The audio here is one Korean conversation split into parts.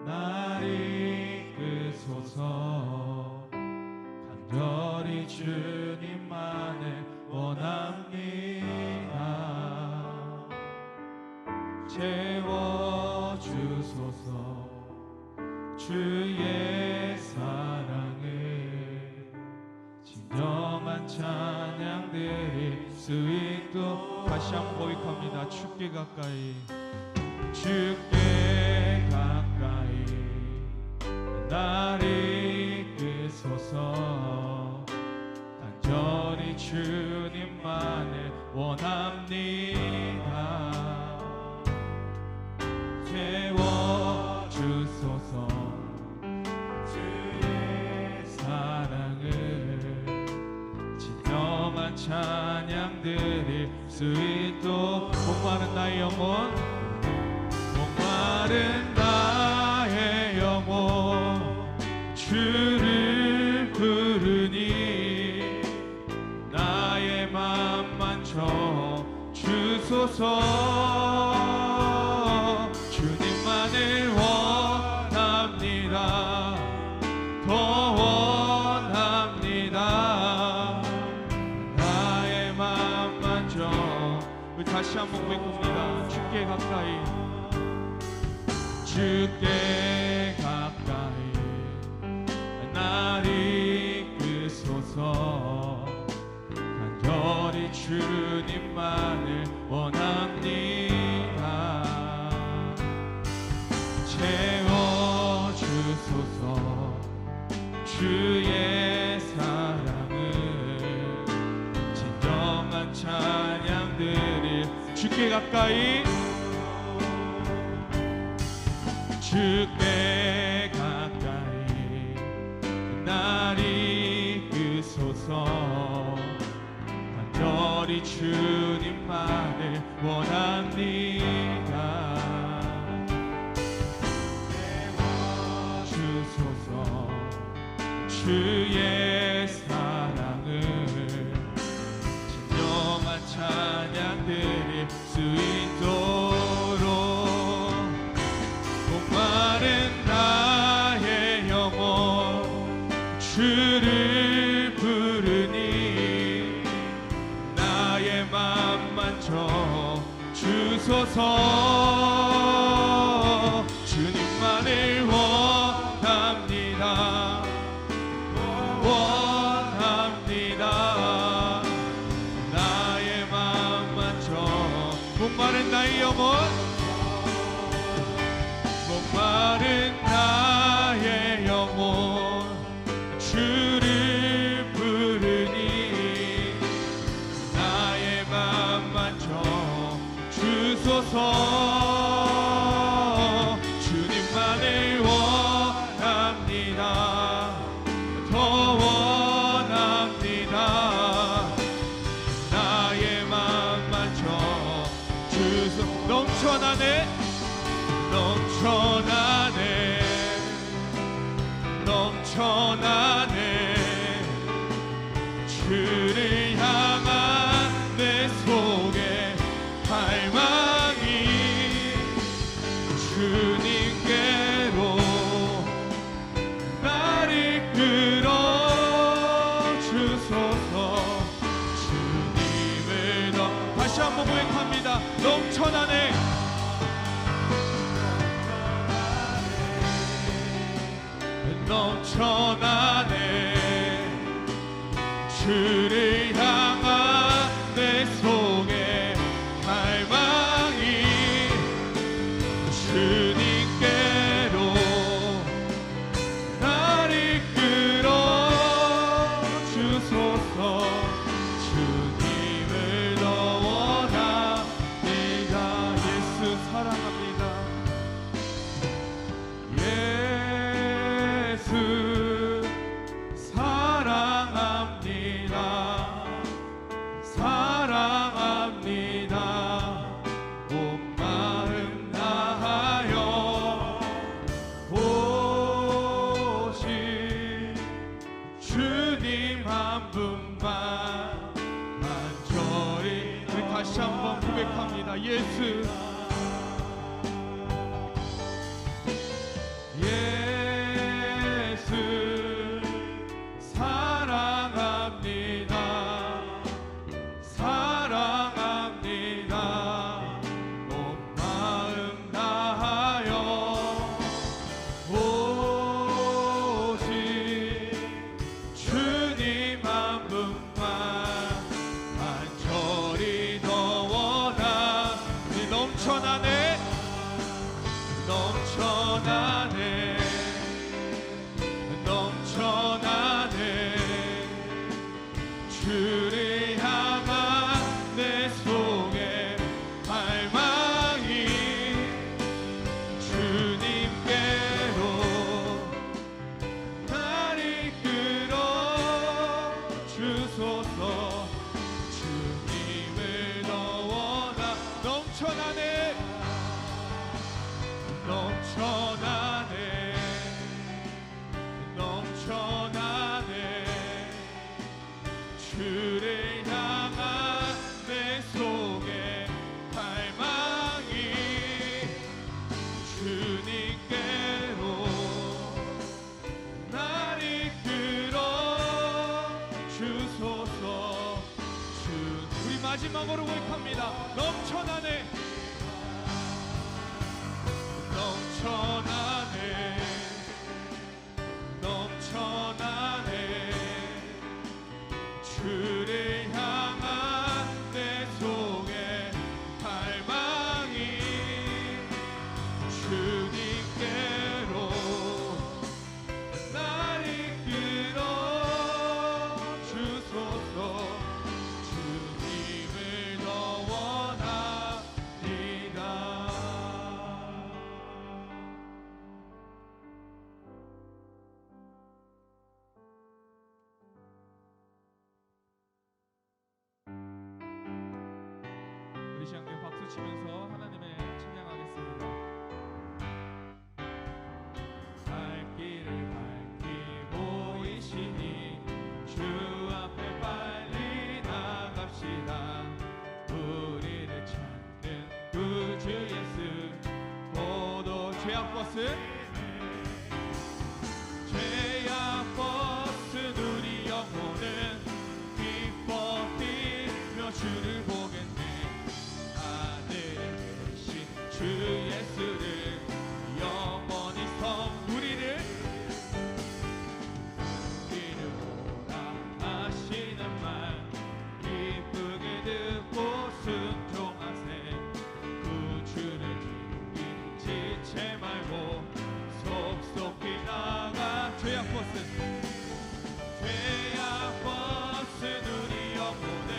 날 이끄소서. 간절히 주님만을 원합니다. 채워주소서. 주의 사랑을 진정한 찬양 드릴 수 있도록. 다시 한번 고백합니다. 주께 가까이, 주께 가까이 날 이끄소서. 간절히 주님만을 원합니다. 채워주소서. 주의 사랑을 진정한 찬양 드릴 수 있도록. 목마른 나의 영혼, 목마른 나의 영혼 주를 부르니 나의 맘 만져 주소서. 주님만을 원합니다. 더 원합니다. 나의 맘 만져. 우리 다시 한번 고백합니다. 주께 가까이, 주께 가까이 날 이끄소서. 간절히 주님만을 원합니다. 채워주소서. 주의 사랑을 진정한 찬양 드릴. 주께 가까이, 주께 가까이 날 이끄소서. 간절히 주님만을 원합니다. 채워주소서. 주의 사랑을 진정한 찬양 드릴 수 있도록. 목마른 나의 영혼 주를 부르니 나의 맘 만져 주소서. 주님만을 원합니다. 원합니다. 나의 맘 만져. 목마른 나의 영혼, 목마른 나의 영혼 주를 부르니 나의 맘 만져 주소서. 주님만을 원합니다. 더 원합니다. 나의 맘 만져 주소서. 넘쳐나네, 넘쳐나네, 넘쳐나네. 주를 향한 내 속에 갈망이 주님께로 날 이끌어 주소서. 주님을 더. 다시 한번 고백합니다. 넘쳐나네, 넘쳐나네. 주를 향한 내 속에 갈망이 주님께로 날 이끌어 주소서. 주님을 더 원합니다. 예수 사랑합니다. 예수 사랑합니다. 사랑합니다. 온 마음 다하여 오신 주님 한 분만 간절히. 우리 다시 한번 고백합니다. 예수, 예수 죄악 벗은 우리 영혼은 기뻐 뛰며 주를 보겠네. 하늘에 계신 주 예수를 영원히 우리를 오라 하시는 말 기쁘게 듣고 순종하세. 구주를 지체 말고 속속히 나가. 죄악 벗은 우리 영혼은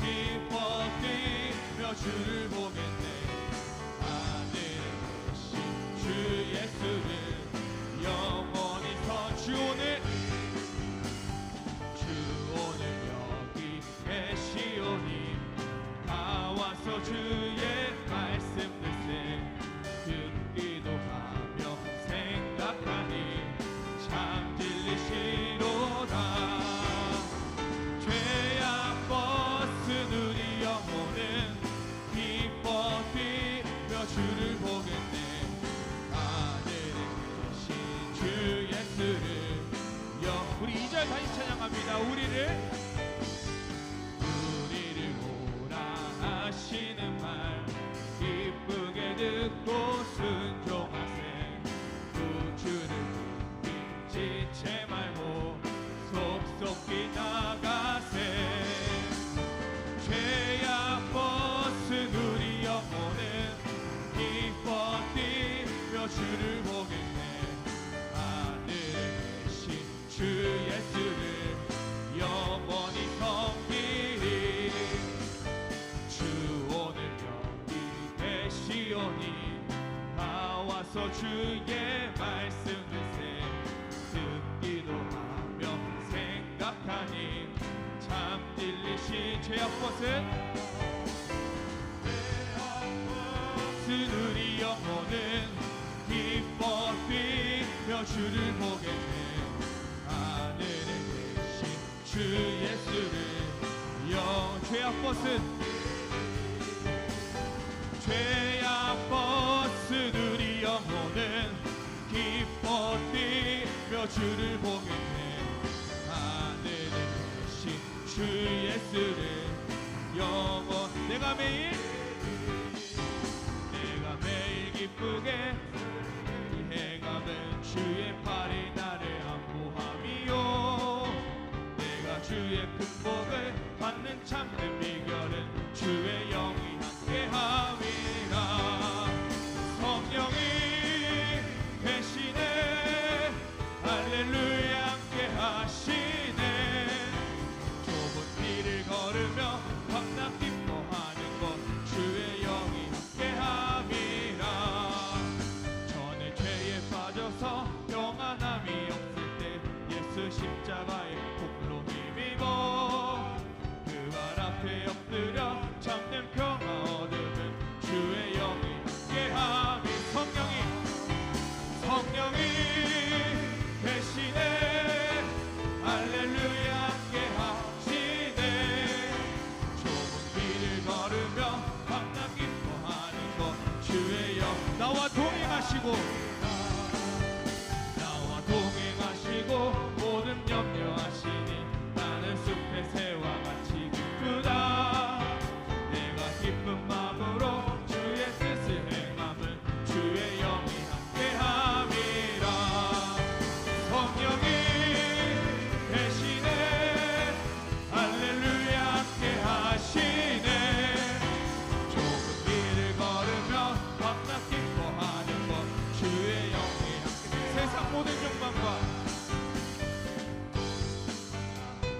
기뻐 뛰며 주를 보겠네. 하늘에 계신 주 예수를 영원히 주 오늘 여기 계시오니 다 와서 주의 말씀 듣세. 듣기도 하며 생각하니 참 진리시로다. 죄악 벗은 우리 영혼은 기뻐 뛰며 주를 보겠네. 하늘에 계신 주 예수를 우리 2절 다시 찬양합니다. 우리를 오라 하시는 말 기쁘게 듣고 순종하세. 구주를 지체 말고 속속히 나가세. 죄악 벗은 우리 영혼은 기뻐 뛰며 주를 보겠네. 하늘에 계신 주 예수를 영원히 섬기리. 주 오늘 여기 계시오니 다 와서 주의 말씀 듣세. 듣기도 하며 생각하니 참 진리시. 죄악 벗은 우리 영혼은 기뻐 뛰며 주를 보겠네. 하늘에 계신 주 예수를 죄악 벗은 우리 영혼은 기뻐 뛰며 주를 보겠네. 하늘에 계신 주 예수를 내가 매일 기쁘게 이 해감은 주의 팔이 나를 안보함이요. 내가 주의 큰 복을 받는 참된 비결은 주의 영이 함께함이라. 성령이 계시네. 할렐루야 함께하시네. 좁은 길을 걸으며 밤낮 기뻐하는 것 주의 영이 함께함이라. 전에 죄에 빠져서 평안함이 없을 때 예수 십자가의 복로 힘입어 그 발 앞에 엎드려 참된 평화 얻으면 주의 영이 함께함이. 성령이 계시네. 할렐루야 함께하시네. 좁은 길을 걸으며 밤낮 기뻐하는 것 주의 영. 나와 동행하시고 모든 염려하시니 나는 숲의 새와 같이 기쁘다. 내가 기쁜 마음으로 주의 뜻을 행함은 주의 영이 함께함이라. 성령이 계시네. 할렐루야 함께하시네. 좁은 길을 걸으며 밤낮 기뻐하는 것 주의 영이 함께. 세상 모든 욕망과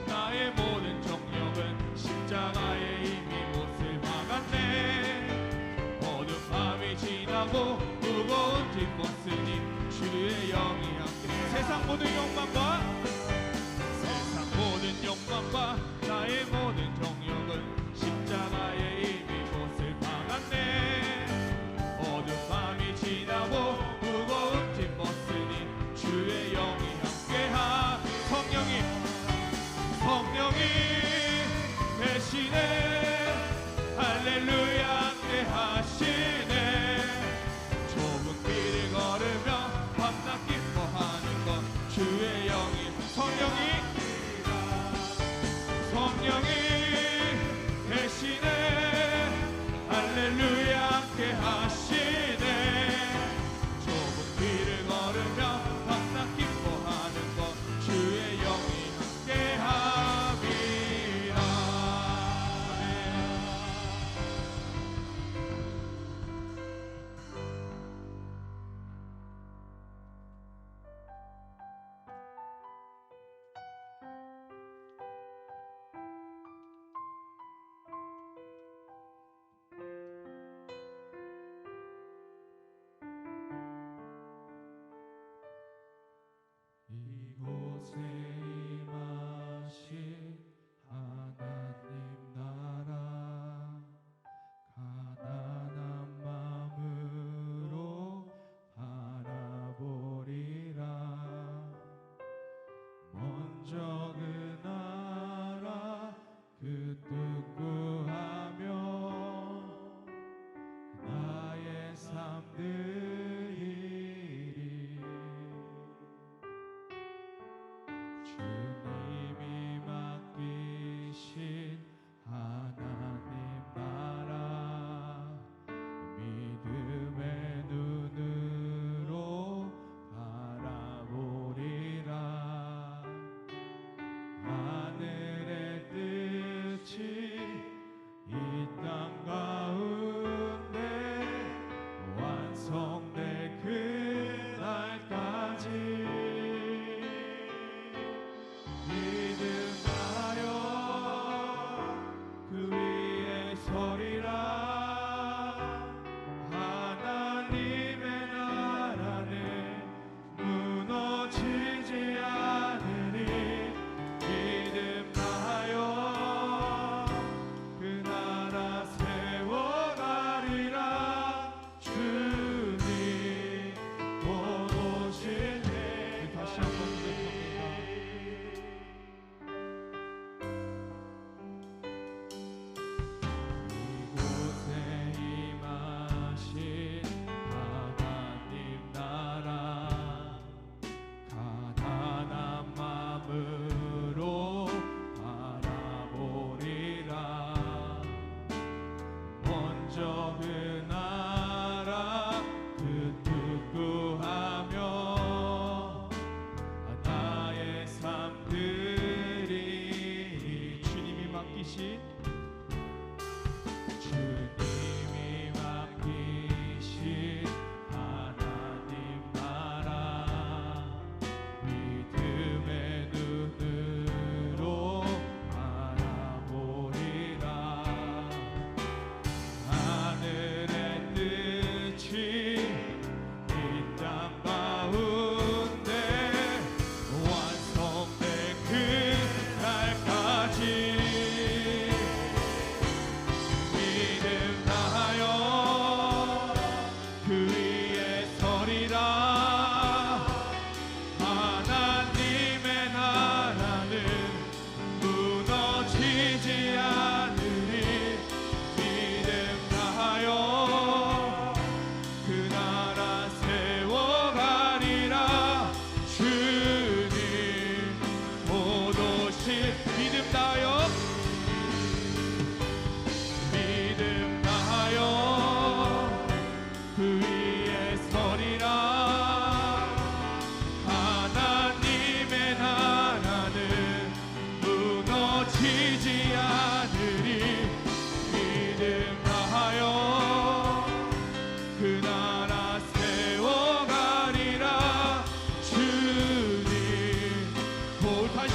나의 모든 정욕은 십자가에 이미 못을 박았네. 어두운 밤이 지나고 무거운 짐 벗으니 주의 영이 함께. 세상 모든 욕망과 나의 모든 정욕은 십자가에 이미 못을 박았네. 어두운 밤이 지나고 무거운 짐 벗으니 주의 영이 함께하. 성령이 계시네. 할렐루야 함께하시네. 좁은 길을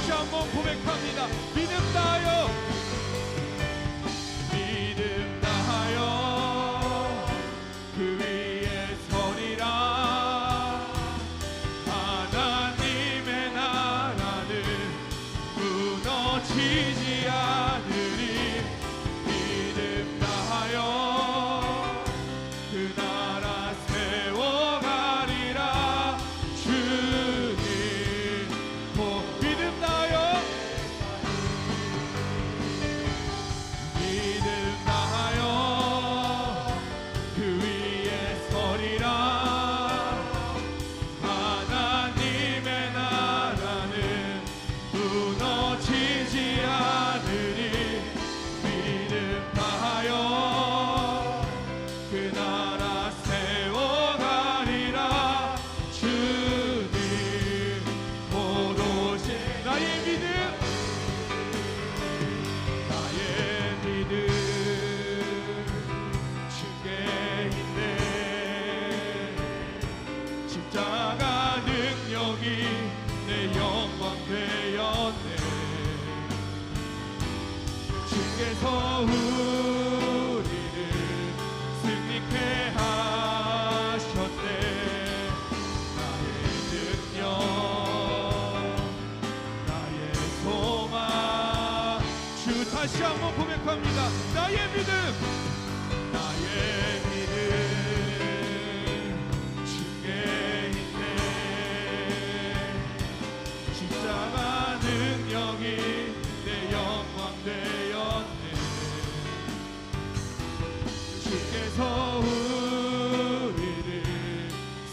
다시 한번 고백합니다. 믿음 다하여, 믿음 다하여 그 위에 서리라. 하나님의 나라는 무너지지 않으리. 믿음 다하여 그 나라 세워가리라. 주님 믿음 다하여, 믿음 다하여 그 위에 서리라. 하나님의 나라는 무너지지 않으리. 믿음 다하여 그 나라 세워가리라. 주님 곧 오시. 나의 믿음, 나의 믿음 주께 있네. 십자가 능력이 내 영광 되었네. 주께서 우리를 승리케 하셨네. 나의 능력, 나의 소망. 주 다시 한번 고백합니다. 나의 믿음, 나의 믿음 주께 있네. 십자가 능력이 내 영광 되었네. 주께서 우리를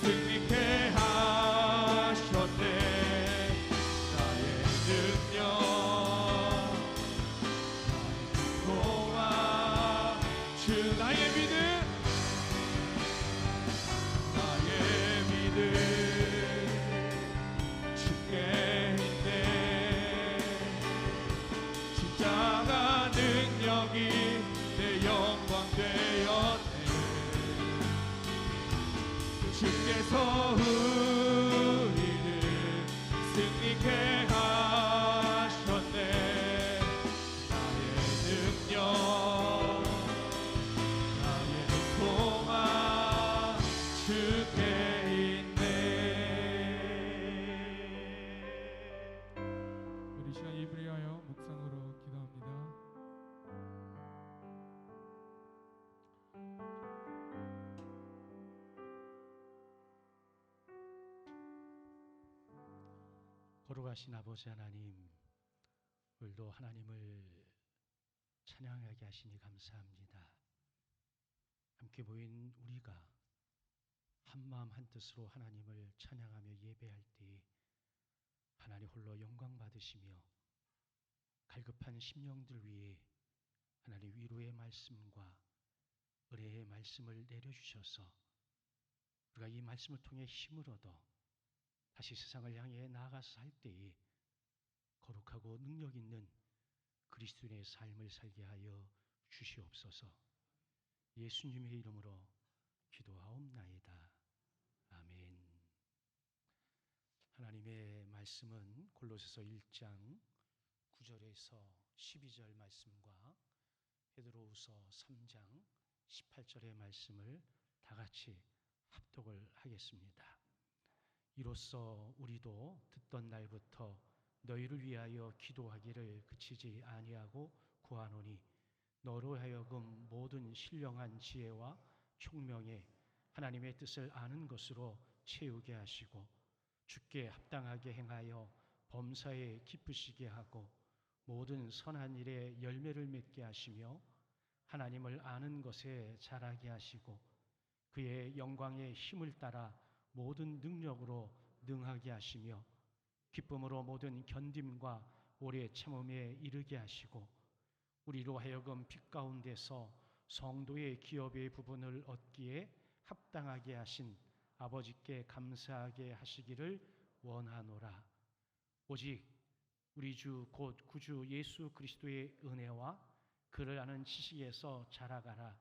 승리케 하셨네. 나의 능력, 나의 소망. 주 나의 믿음, 나의 믿음 주께 있네. 십자가 능력이 내 영광 되었네. 주께서 우리를 승리케 하셨네. 나의 능력, 나의 소망 주께 있네. 우리 시간 예배를 위하여 묵상으로 기도합니다. 거룩하신 아버지 하나님, 오늘도 하나님을 찬양하게 하시니 감사합니다. 함께 모인 우리가 한마음 한뜻으로 하나님을 찬양하며 예배할 때 하나님 홀로 영광 받으시며 갈급한 심령들 위해 하나님 위로의 말씀과 은혜의 말씀을 내려주셔서 우리가 이 말씀을 통해 힘을 얻어 다시 세상을 향해 나아가서 살 때에 거룩하고 능력 있는 그리스도인의 삶을 살게 하여 주시옵소서. 예수님의 이름으로 기도하옵나이다. 아멘. 하나님의 말씀은 골로새서 1장 9절에서 12절 말씀과 베드로후서 3장 18절의 말씀을 다 같이 합독을 하겠습니다. 이로써 우리도 듣던 날부터 너희를 위하여 기도하기를 그치지 아니하고 구하노니 너로 하여금 모든 신령한 지혜와 총명에 하나님의 뜻을 아는 것으로 채우게 하시고 주께 합당하게 행하여 범사에 기쁘시게 하고 모든 선한 일에 열매를 맺게 하시며 하나님을 아는 것에 자라게 하시고 그의 영광의 힘을 따라 모든 능력으로 능하게 하시며 기쁨으로 모든 견딤과 오래 참음에 이르게 하시고 우리로 하여금 빛 가운데서 성도의 기업의 부분을 얻기에 합당하게 하신 아버지께 감사하게 하시기를 원하노라. 오직 우리 주 곧 구주 예수 그리스도의 은혜와 그를 아는 지식에서 자라가라.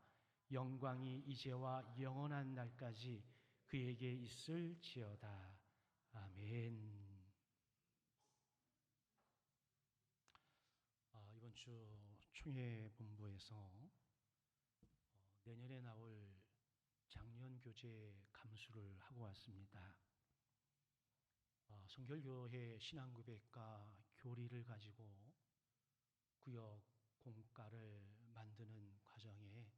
영광이 이제와 영원한 날까지 그에게 있을지어다. 아멘. 이번 주 총회 본부에서 내년에 나올 작년 교재 감수를 하고 왔습니다. 성결교회 신앙고백과 교리를 가지고 구역 공과를 만드는 과정에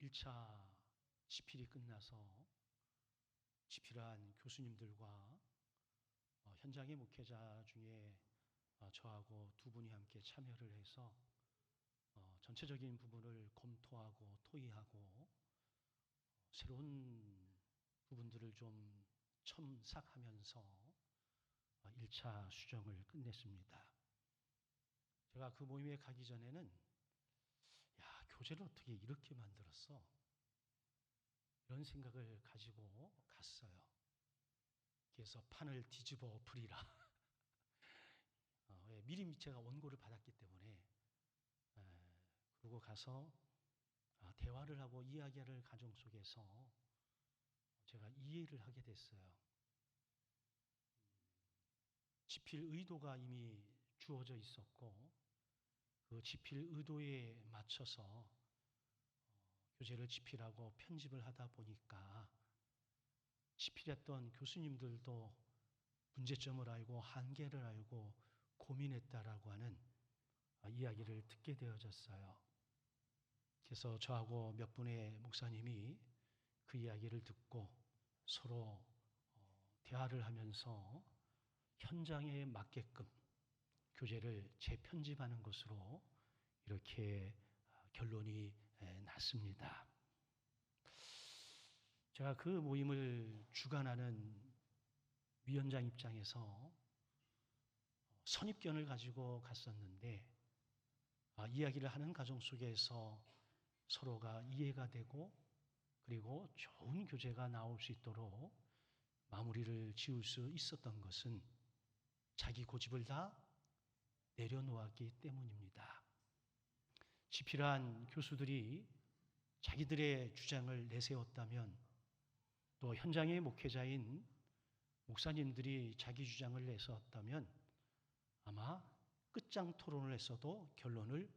1차 집필이 끝나서 집필한 교수님들과 현장의 목회자 중에 저하고 두 분이 함께 참여를 해서 전체적인 부분을 검토하고 토의하고 새로운 부분들을 좀 첨삭하면서 1차 수정을 끝냈습니다. 제가 그 모임에 가기 전에는 교재를 어떻게 이렇게 만들었어? 이런 생각을 가지고 갔어요. 그래서 판을 뒤집어 엎으리라. 미리 제가 원고를 받았기 때문에 그러고 가서 대화를 하고 이야기를 가정 속에서 제가 이해를 하게 됐어요. 집필 의도가 이미 주어져 있었고 그 집필 의도에 맞춰서 교재를 집필하고 편집을 하다 보니까 집필했던 교수님들도 문제점을 알고 한계를 알고 고민했다라고 하는 이야기를 듣게 되어졌어요. 그래서 저하고 몇 분의 목사님이 그 이야기를 듣고 서로 대화를 하면서 현장에 맞게끔 교재를 재편집하는 것으로 이렇게 결론이 났습니다. 제가 그 모임을 주관하는 위원장 입장에서 선입견을 가지고 갔었는데 이야기를 하는 과정 속에서 서로가 이해가 되고 그리고 좋은 교재가 나올 수 있도록 마무리를 지을 수 있었던 것은 자기 고집을 다 내려놓았기 때문입니다. 집필한 교수들이 자기들의 주장을 내세웠다면 또 현장의 목회자인 목사님들이 자기 주장을 내세웠다면 아마 끝장 토론을 했어도 결론을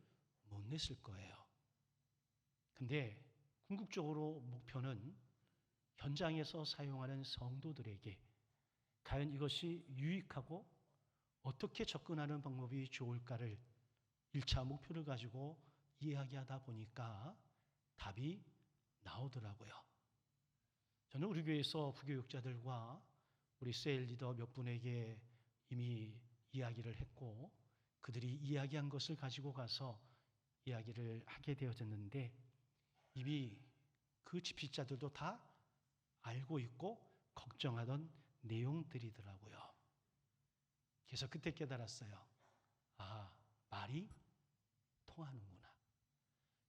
못 냈을 거예요. 근데 궁극적으로 목표는 현장에서 사용하는 성도들에게 과연 이것이 유익하고 어떻게 접근하는 방법이 좋을까를 1차 목표를 가지고 이야기하다 보니까 답이 나오더라고요. 저는 우리 교회에서 부교육자들과 우리 셀 리더 몇 분에게 이미 이야기를 했고 그들이 이야기한 것을 가지고 가서 이야기를 하게 되어졌는데 이미 그 집필자들도 다 알고 있고 걱정하던 내용들이더라고요. 그래서 그때 깨달았어요. 말이 통하는구나.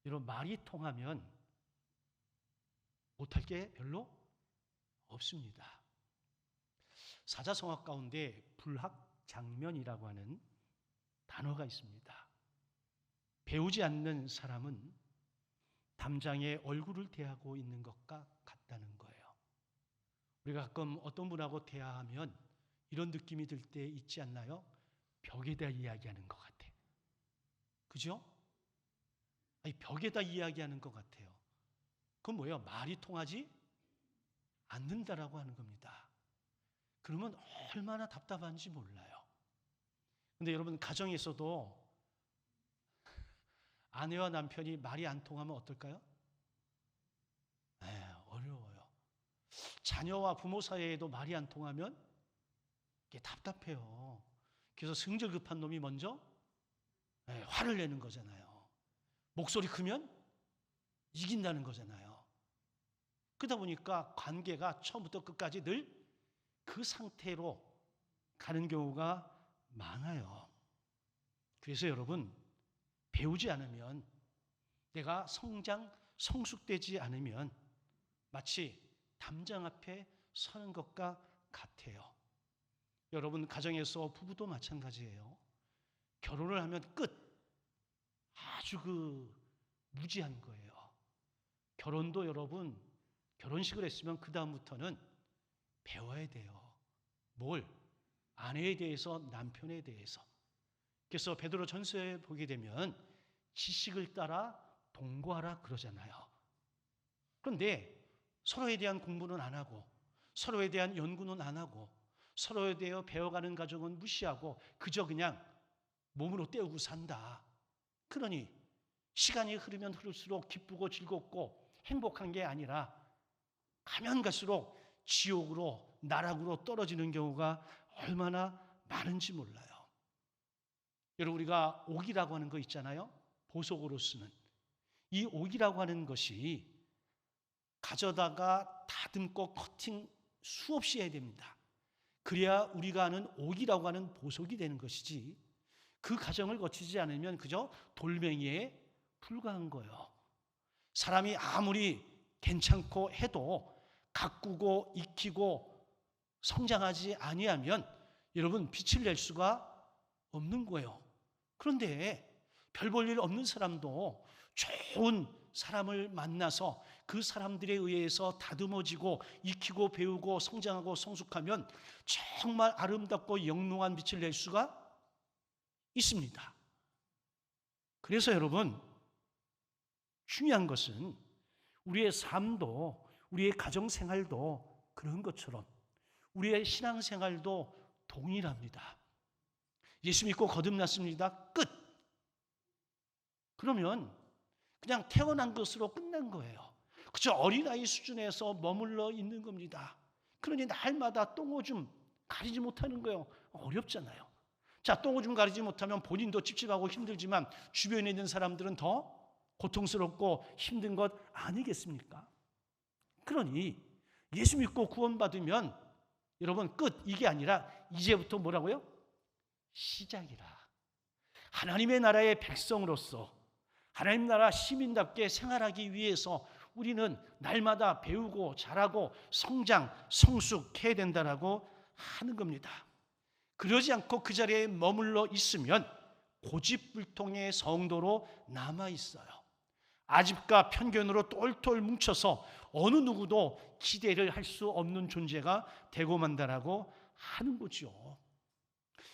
이런 말이 통하면 못할 게 별로 없습니다. 사자성어 가운데 불학장면이라고 하는 단어가 있습니다. 배우지 않는 사람은 담장에 얼굴을 대하고 있는 것과 같다는 거예요. 우리가 가끔 어떤 분하고 대화하면 이런 느낌이 들 때 있지 않나요? 벽에다 이야기하는 것 같아. 그죠? 벽에다 이야기하는 것 같아요. 그건 뭐예요? 말이 통하지 않는다라고 하는 겁니다. 그러면 얼마나 답답한지 몰라요. 근데 여러분 가정에서도 아내와 남편이 말이 안 통하면 어떨까요? 어려워요. 자녀와 부모 사이에도 말이 안 통하면 이게 답답해요. 그래서 성질 급한 놈이 먼저 화를 내는 거잖아요. 목소리 크면 이긴다는 거잖아요. 그러다 보니까 관계가 처음부터 끝까지 늘 그 상태로 가는 경우가 많아요. 그래서 여러분 배우지 않으면 내가 성숙되지 않으면 마치 담장 앞에 서는 것과 같아요. 여러분 가정에서 부부도 마찬가지예요. 결혼을 하면 끝. 아주 무지한 거예요. 결혼도 여러분 결혼식을 했으면 그 다음부터는 배워야 돼요. 뭘? 아내에 대해서 남편에 대해서 그래서 베드로 전서에 보게 되면 지식을 따라 동거하라 그러잖아요. 그런데 서로에 대한 공부는 안 하고, 서로에 대한 연구는 안 하고, 서로에 대해 배워가는 과정은 무시하고 그저 그냥 몸으로 때우고 산다. 그러니 시간이 흐르면 흐를수록 기쁘고 즐겁고 행복한 게 아니라 가면 갈수록 지옥으로, 나락으로 떨어지는 경우가 얼마나 많은지 몰라요. 여러분, 우리가 옥이라고 하는 거 있잖아요. 보석으로 쓰는 이 옥이라고 하는 것이 가져다가 다듬고 커팅 수없이 해야 됩니다. 그래야 우리가 아는 옥이라고 하는 보석이 되는 것이지, 그 과정을 거치지 않으면 그저 돌멩이에 불과한 거예요. 사람이 아무리 괜찮고 해도 가꾸고 익히고 성장하지 아니하면 여러분 빛을 낼 수가 없는 거예요. 그런데 별 볼 일 없는 사람도 좋은 사람을 만나서 그 사람들에 의해서 다듬어지고 익히고 배우고 성장하고 성숙하면 정말 아름답고 영롱한 빛을 낼 수가 있습니다. 그래서 여러분, 중요한 것은 우리의 삶도, 우리의 가정생활도 그런 것처럼 우리의 신앙생활도 동일합니다. 예수 믿고 거듭났습니다. 끝. 그러면 그냥 태어난 것으로 끝난 거예요. 그저 어린아이 수준에서 머물러 있는 겁니다. 그러니 날마다 똥오줌 가리지 못하는 거예요. 어렵잖아요. 자, 똥오줌 가리지 못하면 본인도 찝찝하고 힘들지만 주변에 있는 사람들은 더 고통스럽고 힘든 것 아니겠습니까? 그러니 예수 믿고 구원받으면 여러분 끝, 이게 아니라 이제부터 뭐라고요? 시작이라. 하나님의 나라의 백성으로서 하나님 나라 시민답게 생활하기 위해서 우리는 날마다 배우고 자라고 성장, 성숙해야 된다라고 하는 겁니다. 그러지 않고 그 자리에 머물러 있으면 고집불통의 성도로 남아 있어요. 아집과 편견으로 똘똘 뭉쳐서 어느 누구도 기대를 할 수 없는 존재가 되고 만다라고 하는 거죠.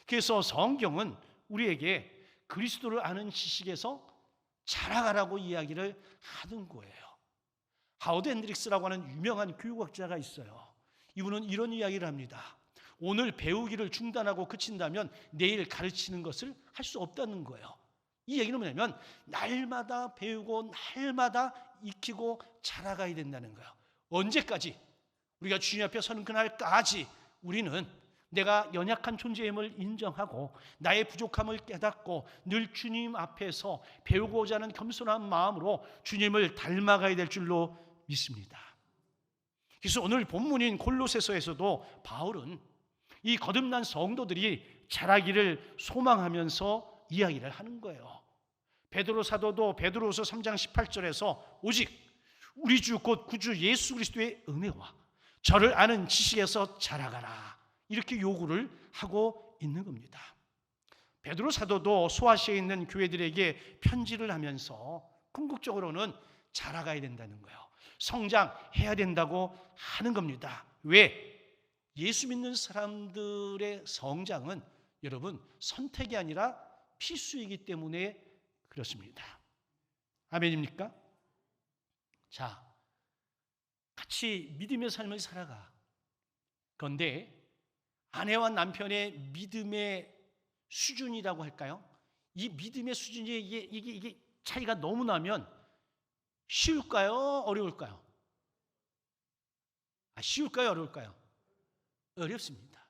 그래서 성경은 우리에게 그리스도를 아는 지식에서 자라가라고 이야기를 하는 거예요. 하워드 핸드릭스라고 하는 유명한 교육학자가 있어요. 이분은 이런 이야기를 합니다. 오늘 배우기를 중단하고 그친다면 내일 가르치는 것을 할 수 없다는 거예요. 이 얘기는 뭐냐면 날마다 배우고 날마다 익히고 자라가야 된다는 거예요. 언제까지? 우리가 주님 앞에 서는 그날까지 우리는 내가 연약한 존재임을 인정하고 나의 부족함을 깨닫고 늘 주님 앞에서 배우고자 하는 겸손한 마음으로 주님을 닮아가야 될 줄로 믿습니다. 그래서 오늘 본문인 골로새서에서도 바울은 이 거듭난 성도들이 자라기를 소망하면서 이야기를 하는 거예요. 베드로 사도도 베드로후서 3장 18절에서 오직 우리 주 곧 구주 예수 그리스도의 은혜와 저를 아는 지식에서 자라가라, 이렇게 요구를 하고 있는 겁니다. 베드로 사도도 소아시아에 있는 교회들에게 편지를 하면서 궁극적으로는 자라가야 된다는 거예요. 성장해야 된다고 하는 겁니다. 왜? 예수 믿는 사람들의 성장은 여러분 선택이 아니라 필수이기 때문에 그렇습니다. 아멘입니까? 자, 같이 믿음의 삶을 살아가. 그런데 아내와 남편의 믿음의 수준이라고 할까요? 이 믿음의 수준이 이게 차이가 너무 나면 쉬울까요? 어려울까요? 쉬울까요? 어려울까요? 어렵습니다.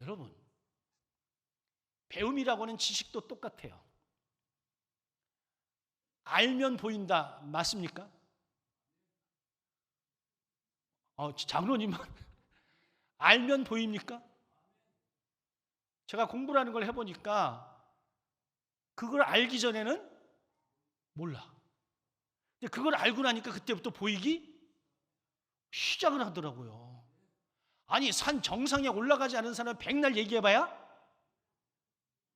여러분, 배움이라고 하는 지식도 똑같아요. 알면 보인다, 맞습니까? 장로님은 알면 보입니까? 제가 공부를 하는 걸 해보니까 그걸 알기 전에는 몰라. 근데 그걸 알고 나니까 그때부터 보이기 시작을 하더라고요. 아니, 산 정상에 올라가지 않은 사람은 백날 얘기해봐야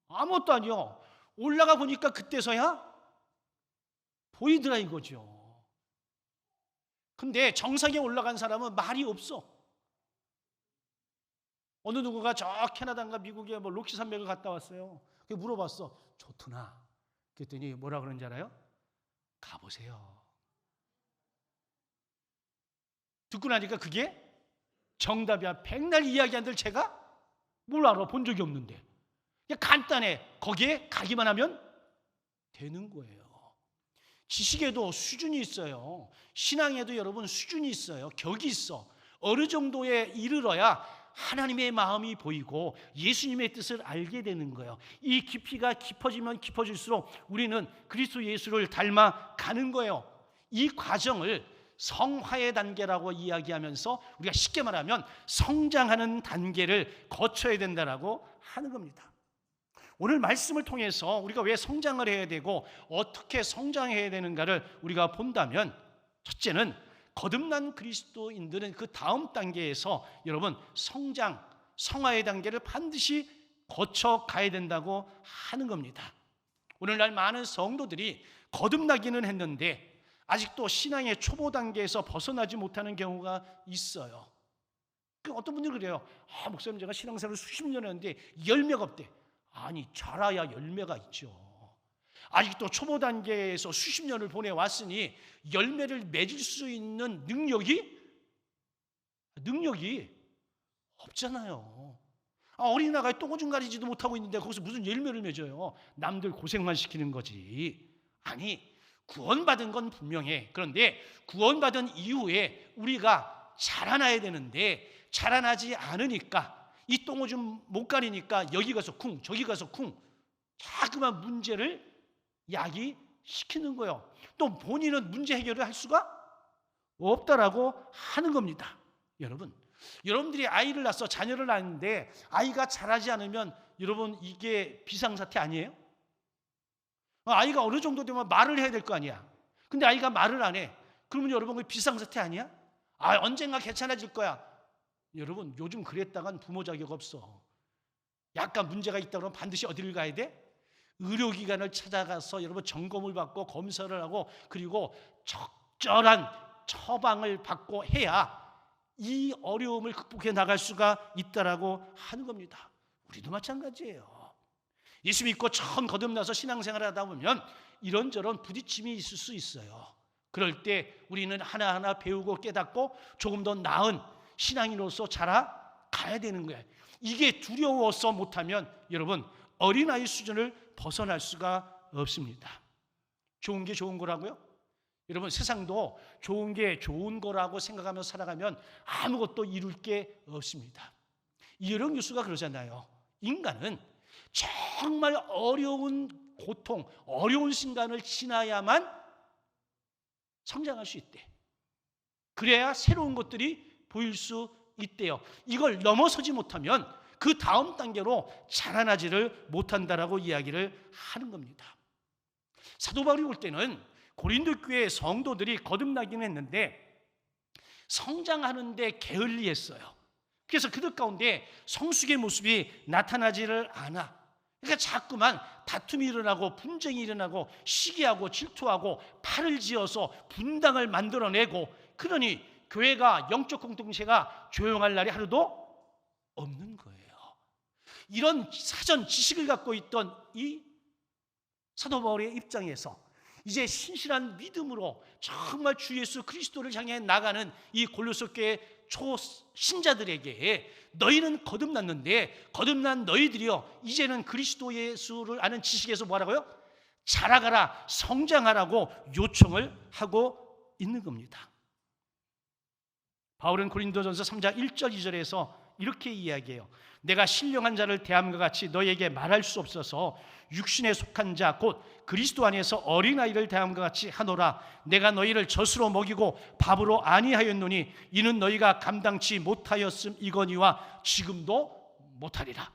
아무것도 아니요. 올라가 보니까 그때서야 보이더라 이거죠. 근데 정상에 올라간 사람은 말이 없어. 어느 누구가 저 캐나다인가 미국에 뭐 록시 산맥을 갔다 왔어요. 그게 물어봤어. 좋더나? 그랬더니 뭐라 그런지 알아요? 가보세요. 듣고 나니까 그게 정답이야. 백날 이야기한들 제가 뭘 알아? 본 적이 없는데. 그냥 간단해. 거기에 가기만 하면 되는 거예요. 지식에도 수준이 있어요. 신앙에도 여러분 수준이 있어요. 격이 있어. 어느 정도에 이르러야 하나님의 마음이 보이고 예수님의 뜻을 알게 되는 거예요. 이 깊이가 깊어지면 깊어질수록 우리는 그리스도 예수를 닮아가는 거예요. 이 과정을 성화의 단계라고 이야기하면서 우리가 쉽게 말하면 성장하는 단계를 거쳐야 된다라고 하는 겁니다. 오늘 말씀을 통해서 우리가 왜 성장을 해야 되고 어떻게 성장해야 되는가를 우리가 본다면, 첫째는 거듭난 그리스도인들은 그 다음 단계에서 여러분 성장, 성화의 단계를 반드시 거쳐가야 된다고 하는 겁니다. 오늘날 많은 성도들이 거듭나기는 했는데 아직도 신앙의 초보 단계에서 벗어나지 못하는 경우가 있어요. 어떤 분들이 그래요. 목사님, 제가 신앙생활을 수십 년 했는데 열매가 없대. 아니, 자라야 열매가 있죠. 아직도 초보 단계에서 수십 년을 보내왔으니 열매를 맺을 수 있는 능력이 없잖아요. 어린아이가 똥오줌 가리지도 못하고 있는데 거기서 무슨 열매를 맺어요? 남들 고생만 시키는 거지. 아니, 구원받은 건 분명해. 그런데 구원받은 이후에 우리가 자라나야 되는데 자라나지 않으니까, 이 똥오줌 못 가리니까 여기 가서 쿵 저기 가서 쿵 자꾸만 문제를 야기시키는 거예요. 또 본인은 문제 해결을 할 수가 없다라고 하는 겁니다. 여러분들이 아이를 낳아서 자녀를 낳는데 아이가 자라지 않으면 여러분 이게 비상사태 아니에요? 아이가 어느 정도 되면 말을 해야 될 거 아니야. 근데 아이가 말을 안 해. 그러면 여러분 그게 비상사태 아니야? 언젠가 괜찮아질 거야. 여러분, 요즘 그랬다간 부모 자격 없어. 약간 문제가 있다 그러면 반드시 어디를 가야 돼? 의료기관을 찾아가서 여러분 점검을 받고 검사를 하고 그리고 적절한 처방을 받고 해야 이 어려움을 극복해 나갈 수가 있다라고 하는 겁니다. 우리도 마찬가지예요. 예수 믿고 처음 거듭나서 신앙생활을 하다 보면 이런저런 부딪힘이 있을 수 있어요. 그럴 때 우리는 하나하나 배우고 깨닫고 조금 더 나은 신앙인으로서 자라가야 되는 거예요. 이게 두려워서 못하면 여러분 어린아이 수준을 벗어날 수가 없습니다. 좋은 게 좋은 거라고요? 여러분, 세상도 좋은 게 좋은 거라고 생각하며 살아가면 아무것도 이룰 게 없습니다. 이런 교수가 그러잖아요. 인간은 정말 어려운 고통, 어려운 순간을 지나야만 성장할 수 있대. 그래야 새로운 것들이 보일 수 있대요. 이걸 넘어서지 못하면 그 다음 단계로 자라나지를 못한다라고 이야기를 하는 겁니다. 사도 바울이 올 때는 고린도 교회 성도들이 거듭나긴 했는데 성장하는데 게을리했어요. 그래서 그들 가운데 성숙의 모습이 나타나지를 않아. 그러니까 자꾸만 다툼이 일어나고 분쟁이 일어나고 시기하고 질투하고 팔을 지어서 분당을 만들어내고, 그러니 교회가 영적 공동체가 조용할 날이 하루도 없는 거예요. 이런 사전 지식을 갖고 있던 이 사도 바울의 입장에서 이제 신실한 믿음으로 정말 주 예수 그리스도를 향해 나가는 이 골로새 교회 초신자들에게 너희는 거듭났는데 거듭난 너희들이여 이제는 그리스도 예수를 아는 지식에서 뭐라고요? 자라가라, 성장하라고 요청을 하고 있는 겁니다. 바울은 고린도전서 3장 1절 2절에서 이렇게 이야기해요. 내가 신령한 자를 대함과 같이 너희에게 말할 수 없어서 육신에 속한 자 곧 그리스도 안에서 어린아이를 대함과 같이 하노라. 내가 너희를 젖으로 먹이고 밥으로 아니하였노니 이는 너희가 감당치 못하였음이거니와 지금도 못하리라.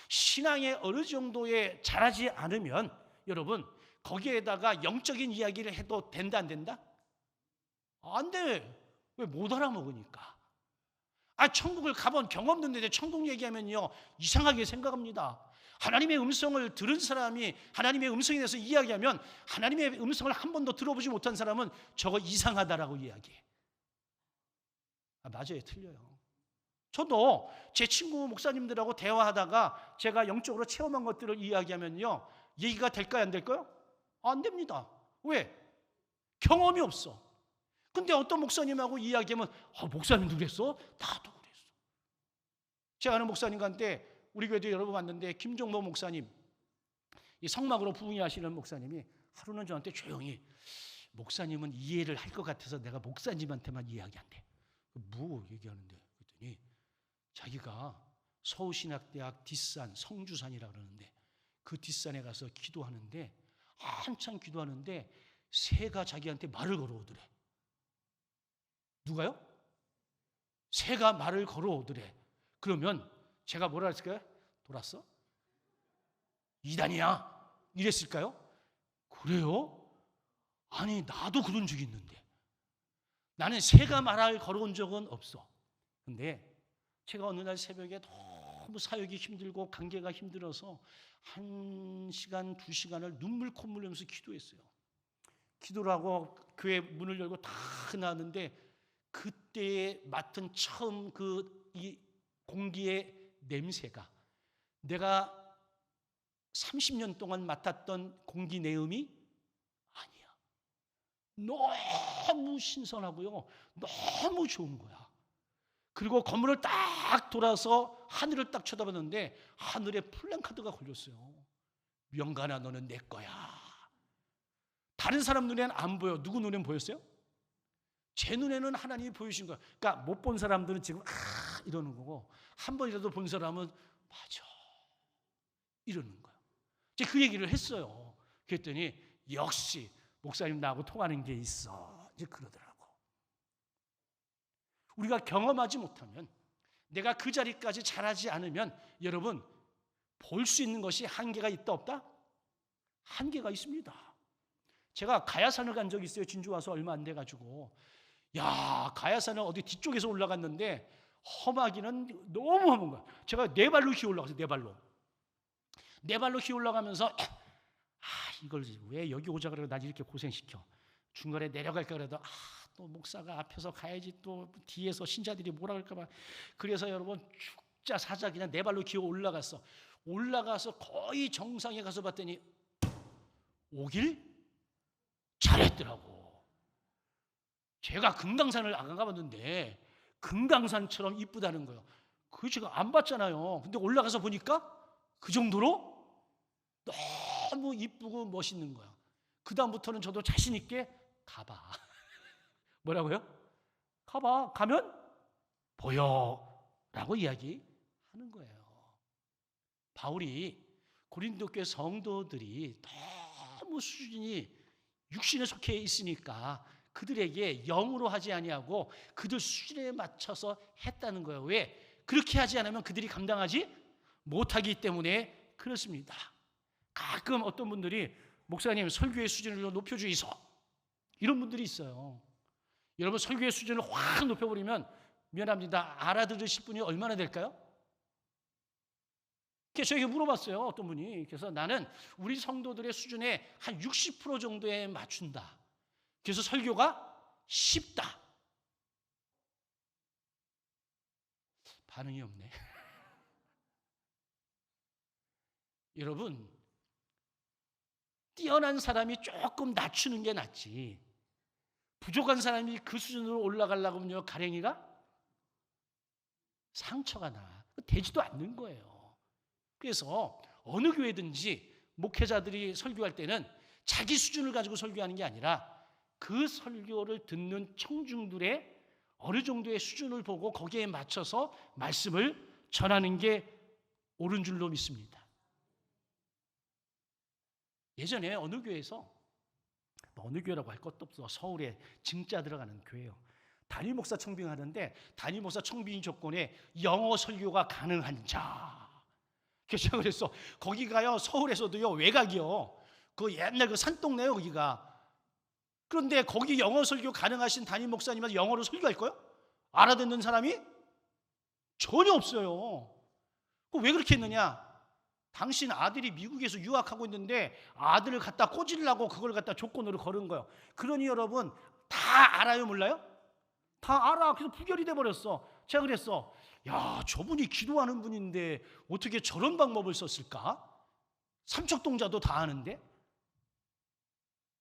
신앙에 어느 정도에 자라지 않으면 여러분 거기에다가 영적인 이야기를 해도 된다 안 된다? 안 돼. 왜? 못 알아먹으니까. 천국을 가본 경험 없는데 천국 얘기하면요 이상하게 생각합니다. 하나님의 음성을 들은 사람이 하나님의 음성에 대해서 이야기하면 하나님의 음성을 한 번도 들어보지 못한 사람은 저거 이상하다라고 이야기해. 맞아요. 틀려요. 저도 제 친구 목사님들하고 대화하다가 제가 영적으로 체험한 것들을 이야기하면요, 얘기가 될까요, 안 될까요? 안 됩니다. 왜? 경험이 없어. 근데 어떤 목사님하고 이야기하면 목사님도 그랬어? 나도 그랬어. 제가 아는 목사님과 한때 우리 교회도 여러 번 왔는데 김종모 목사님, 이 성막으로 부흥하시는 목사님이 하루는 저한테 조용히, 목사님은 이해를 할 것 같아서 내가 목사님한테만 이야기한대. 뭐 얘기하는데? 그랬더니 자기가 서울신학대학 뒷산 성주산이라고 그러는데 그 뒷산에 가서 기도하는데 한참 기도하는데 새가 자기한테 말을 걸어오더래. 누가요? 새가 말을 걸어오더래. 그러면 제가 뭐라 했을까요? 돌았어? 이단이야? 이랬을까요? 그래요? 아니, 나도 그런 적이 있는데. 나는 새가 말을 걸어온 적은 없어. 근데 제가 어느 날 새벽에 너무 사역이 힘들고 관계가 힘들어서 1시간, 2시간을 눈물 콧물 흘리면서 기도했어요. 기도를 하고 교회 문을 열고 다 나왔는데 그때에 맡은 처음 이 공기의 냄새가 내가 30년 동안 맡았던 공기 내음이 아니야. 너무 신선하고요. 너무 좋은 거야. 그리고 건물을 딱 돌아서 하늘을 딱 쳐다봤는데 하늘에 플랜카드가 걸렸어요. 명간아, 너는 내 거야. 다른 사람 눈에는 안 보여. 누구 눈에는 보였어요? 제 눈에는 하나님이 보여주신 거야. 그러니까 못 본 사람들은 지금 이러는 거고, 한 번이라도 본 사람은 맞아 이러는 거야. 제가 그 얘기를 했어요. 그랬더니 역시 목사님 나하고 통하는 게 있어, 이제 그러더라고. 우리가 경험하지 못하면, 내가 그 자리까지 잘하지 않으면 여러분, 볼 수 있는 것이 한계가 있다 없다? 한계가 있습니다. 제가 가야산을 간 적이 있어요. 진주 와서 얼마 안 돼가지고. 야, 가야산은 어디 뒤쪽에서 올라갔는데 험하기는 너무 험한 거야. 제가 네 발로 기어 올라갔어요. 네 발로 기어 올라가면서 이걸 왜 여기 오자 그러고 날 이렇게 고생시켜. 중간에 내려갈까 그래도 또 목사가 앞에서 가야지, 또 뒤에서 신자들이 뭐라 그럴까 봐. 그래서 여러분 죽자 사자 그냥 네 발로 기어 올라갔어. 올라가서 거의 정상에 가서 봤더니 오길 잘했더라고. 제가 금강산을 안 가봤는데 금강산처럼 이쁘다는 거예요. 그거 제가 안 봤잖아요. 근데 올라가서 보니까 그 정도로 너무 이쁘고 멋있는 거야. 그 다음부터는 저도 자신 있게 가봐. 뭐라고요? 가봐. 가면 보여라고 이야기하는 거예요. 바울이 고린도 교회 성도들이 너무 수준이 육신에 속해 있으니까 그들에게 영으로 하지 아니하고 그들 수준에 맞춰서 했다는 거예요. 왜? 그렇게 하지 않으면 그들이 감당하지 못하기 때문에 그렇습니다. 가끔 어떤 분들이 목사님 설교의 수준을 높여주이소, 이런 분들이 있어요. 여러분, 설교의 수준을 확 높여버리면 미안합니다, 알아들으실 분이 얼마나 될까요? 그래서 저에게 물어봤어요, 어떤 분이. 그래서 나는 우리 성도들의 수준에 한 60% 정도에 맞춘다. 그래서 설교가 쉽다. 반응이 없네. 여러분, 뛰어난 사람이 조금 낮추는 게 낫지, 부족한 사람이 그 수준으로 올라가려고 하면 가랭이가 상처가 나. 되지도 않는 거예요. 그래서 어느 교회든지 목회자들이 설교할 때는 자기 수준을 가지고 설교하는 게 아니라 그 설교를 듣는 청중들의 어느 정도의 수준을 보고 거기에 맞춰서 말씀을 전하는 게 옳은 줄로 믿습니다. 예전에 어느 교회에서, 어느 교회라고 할 것도 없어, 서울에 증자 들어가는 교회요. 단임 목사 청빙하는데 단임 목사 청빙 조건에 영어 설교가 가능한 자. 그래서 제가 그랬어. 거기가요, 서울에서도요, 외곽이요. 그 옛날 그 산동네요, 거기가. 그런데 거기 영어 설교 가능하신 담임 목사님한테 영어로 설교할 거요? 알아듣는 사람이 전혀 없어요. 왜 그렇게 했느냐? 당신 아들이 미국에서 유학하고 있는데 아들을 갖다 꽂으려고 그걸 갖다 조건으로 걸은 거예요. 그러니 여러분, 다 알아요, 몰라요? 다 알아. 그래서 부결이 돼버렸어. 제가 그랬어. 야, 저분이 기도하는 분인데 어떻게 저런 방법을 썼을까? 삼척동자도 다 아는데?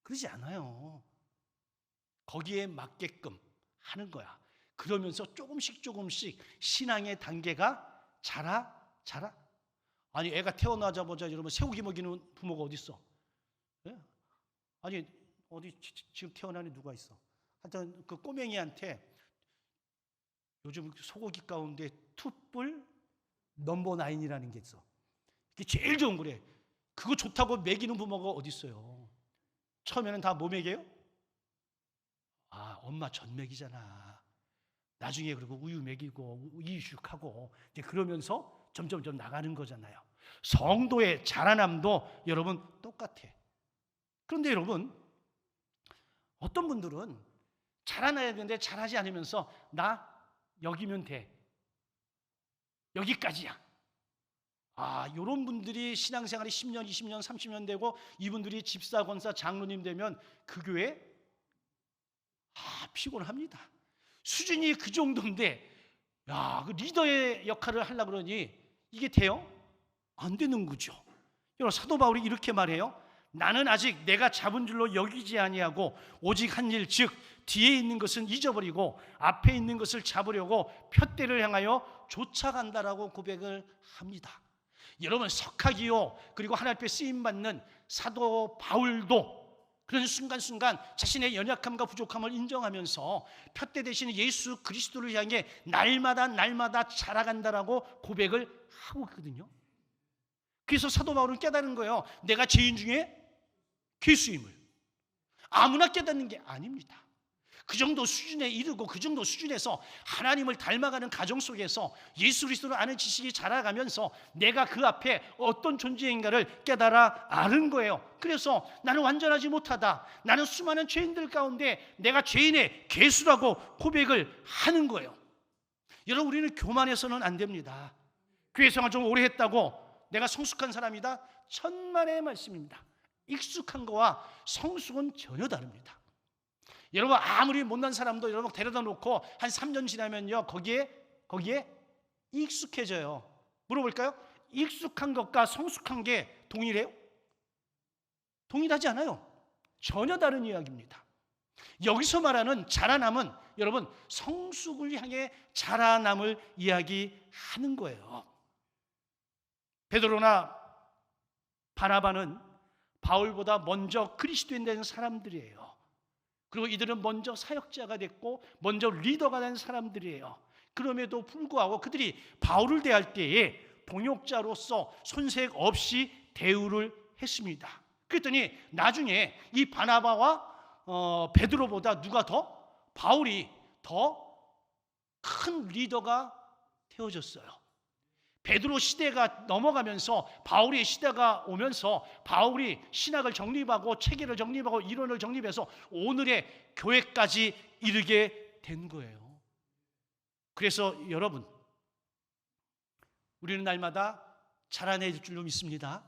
그러지 않아요. 거기에 맞게끔 하는 거야. 그러면서 조금씩 신앙의 단계가 자라. 아니, 애가 태어나자마자 여러분 새우기 먹이는 부모가 어디 있어? 예? 아니, 어디 지금 태어난 애 누가 있어? 하여튼 그 꼬맹이한테 요즘 소고기 가운데 투뿔 넘버 9이라는 게 있어. 그게 제일 좋은 거래. 그거 좋다고 먹이는 부모가 어디 있어요? 처음에는 다 뭐 먹여요? 아, 엄마 전 먹이잖아. 나중에 그리고 우유 먹이고 이유식하고 이제 그러면서 점점 나가는 거잖아요. 성도의 자라남도 여러분 똑같아. 그런데 여러분, 어떤 분들은 자라나야 되는데 잘하지 않으면서 나 여기면 돼, 여기까지야. 아, 이런 분들이 신앙생활이 10년, 20년, 30년 되고 이분들이 집사, 권사, 장로님 되면 그 교회 피곤합니다. 수준이 그 정도인데 그 리더의 역할을 하려고 그러니 이게 돼요? 안 되는 거죠. 여러분, 사도 바울이 이렇게 말해요. 나는 아직 내가 잡은 줄로 여기지 아니하고 오직 한 일, 즉 뒤에 있는 것은 잊어버리고 앞에 있는 것을 잡으려고 푯대를 향하여 쫓아간다라고 고백을 합니다. 여러분, 석학이요 그리고 하나님 앞에 쓰임받는 사도 바울도 그런 순간순간 자신의 연약함과 부족함을 인정하면서 푯대 대신 예수 그리스도를 향해 날마다 자라간다라고 고백을 하고 있거든요. 그래서 사도 바울은 깨달은 거예요. 내가 죄인 중에 괴수임을. 아무나 깨닫는 게 아닙니다. 그 정도 수준에 이르고 그 정도 수준에서 하나님을 닮아가는 가정 속에서 예수 그리스도를 아는 지식이 자라가면서 내가 그 앞에 어떤 존재인가를 깨달아 아는 거예요. 그래서 나는 완전하지 못하다, 나는 수많은 죄인들 가운데 내가 죄인의 괴수라고 고백을 하는 거예요. 여러분, 우리는 교만해서는 안 됩니다. 교회 생활 좀 오래 했다고 내가 성숙한 사람이다? 천만의 말씀입니다. 익숙한 거와 성숙은 전혀 다릅니다. 여러분, 아무리 못난 사람도 여러분 데려다 놓고 한 3년 지나면요 거기에 익숙해져요. 물어볼까요? 익숙한 것과 성숙한 게 동일해요? 동일하지 않아요. 전혀 다른 이야기입니다. 여기서 말하는 자라남은 여러분 성숙을 향해 자라남을 이야기하는 거예요. 베드로나 바나바는 바울보다 먼저 그리스도인 된 사람들이에요. 그리고 이들은 먼저 사역자가 됐고 먼저 리더가 된 사람들이에요. 그럼에도 불구하고 그들이 바울을 대할 때에 동역자로서 손색 없이 대우를 했습니다. 그랬더니 나중에 이 바나바와 베드로보다 누가 더? 바울이 더 큰 리더가 되어졌어요. 베드로 시대가 넘어가면서 바울의 시대가 오면서 바울이 신학을 정립하고 체계를 정립하고 이론을 정립해서 오늘의 교회까지 이르게 된 거예요. 그래서 여러분, 우리는 날마다 자라낼 줄로 믿습니다.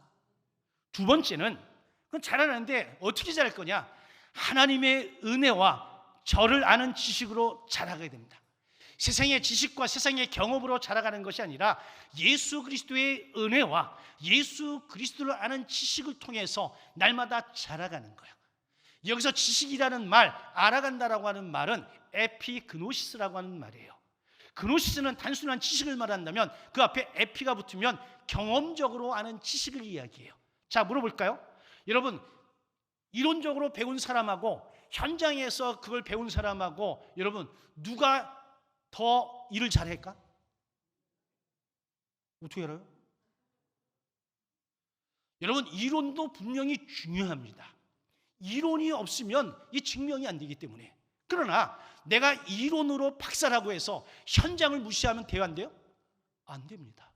두 번째는 그건 자라나는데 어떻게 자랄 거냐? 하나님의 은혜와 저를 아는 지식으로 자라게 됩니다. 세상의 지식과 세상의 경험으로 자라가는 것이 아니라 예수 그리스도의 은혜와 예수 그리스도를 아는 지식을 통해서 날마다 자라가는 거예요. 여기서 지식이라는 말, 알아간다라고 하는 말은 에피그노시스라고 하는 말이에요. 그노시스는 단순한 지식을 말한다면 그 앞에 에피가 붙으면 경험적으로 아는 지식을 이야기해요. 자, 물어볼까요? 여러분, 이론적으로 배운 사람하고 현장에서 그걸 배운 사람하고 여러분 누가 더 일을 잘할까? 어떻게 알아요? 여러분, 이론도 분명히 중요합니다. 이론이 없으면 이 증명이 안 되기 때문에. 그러나 내가 이론으로 박사라고 해서 현장을 무시하면 돼요, 안 돼요? 안 됩니다.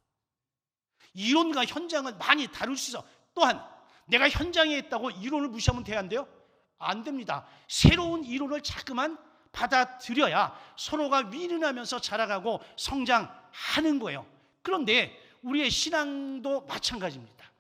이론과 현장은 많이 다룰 수 있어. 또한 내가 현장에 있다고 이론을 무시하면 돼요, 안 돼요? 안 됩니다. 새로운 이론을 자꾸만 받아들여야 서로가 윈윈하면서 자라가고 성장하는 거예요. 그런데 우리의 신앙도 마찬가지입니다.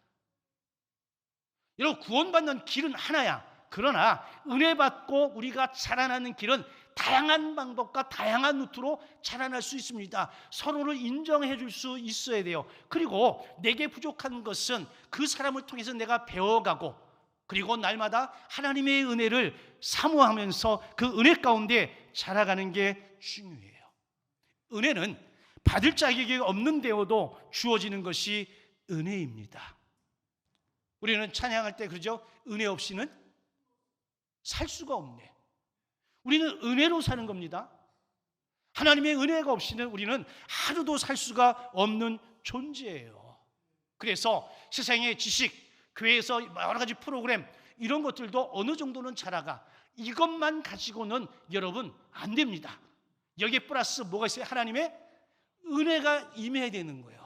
여러분, 구원받는 길은 하나야. 그러나 은혜 받고 우리가 자라나는 길은 다양한 방법과 다양한 루트로 자라날 수 있습니다. 서로를 인정해 줄 수 있어야 돼요. 그리고 내게 부족한 것은 그 사람을 통해서 내가 배워가고, 그리고 날마다 하나님의 은혜를 사모하면서 그 은혜 가운데 자라가는 게 중요해요. 은혜는 받을 자격이 없는데도 주어지는 것이 은혜입니다. 우리는 찬양할 때 그러죠. 은혜 없이는 살 수가 없네. 우리는 은혜로 사는 겁니다. 하나님의 은혜가 없이는 우리는 하루도 살 수가 없는 존재예요. 그래서 세상의 지식, 교회에서 여러 가지 프로그램 이런 것들도 어느 정도는 자라가, 이것만 가지고는 여러분 안 됩니다. 여기에 플러스 뭐가 있어요? 하나님의 은혜가 임해야 되는 거예요.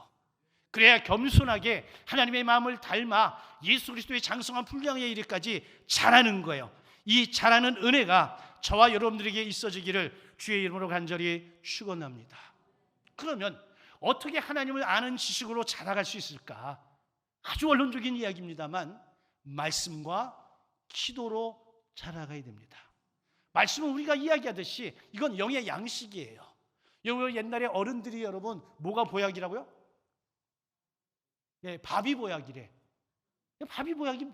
그래야 겸손하게 하나님의 마음을 닮아 예수 그리스도의 장성한 분량에 이르기까지 자라는 거예요. 이 자라는 은혜가 저와 여러분들에게 있어지기를 주의 이름으로 간절히 축원합니다. 그러면 어떻게 하나님을 아는 지식으로 자라갈 수 있을까? 아주 원론적인 이야기입니다만 말씀과 기도로 자라가야 됩니다. 말씀은 우리가 이야기하듯이 이건 영의 양식이에요. 여러분 옛날에 어른들이 여러분 뭐가 보약이라고요? 예, 밥이 보약이래. 밥이 보약이,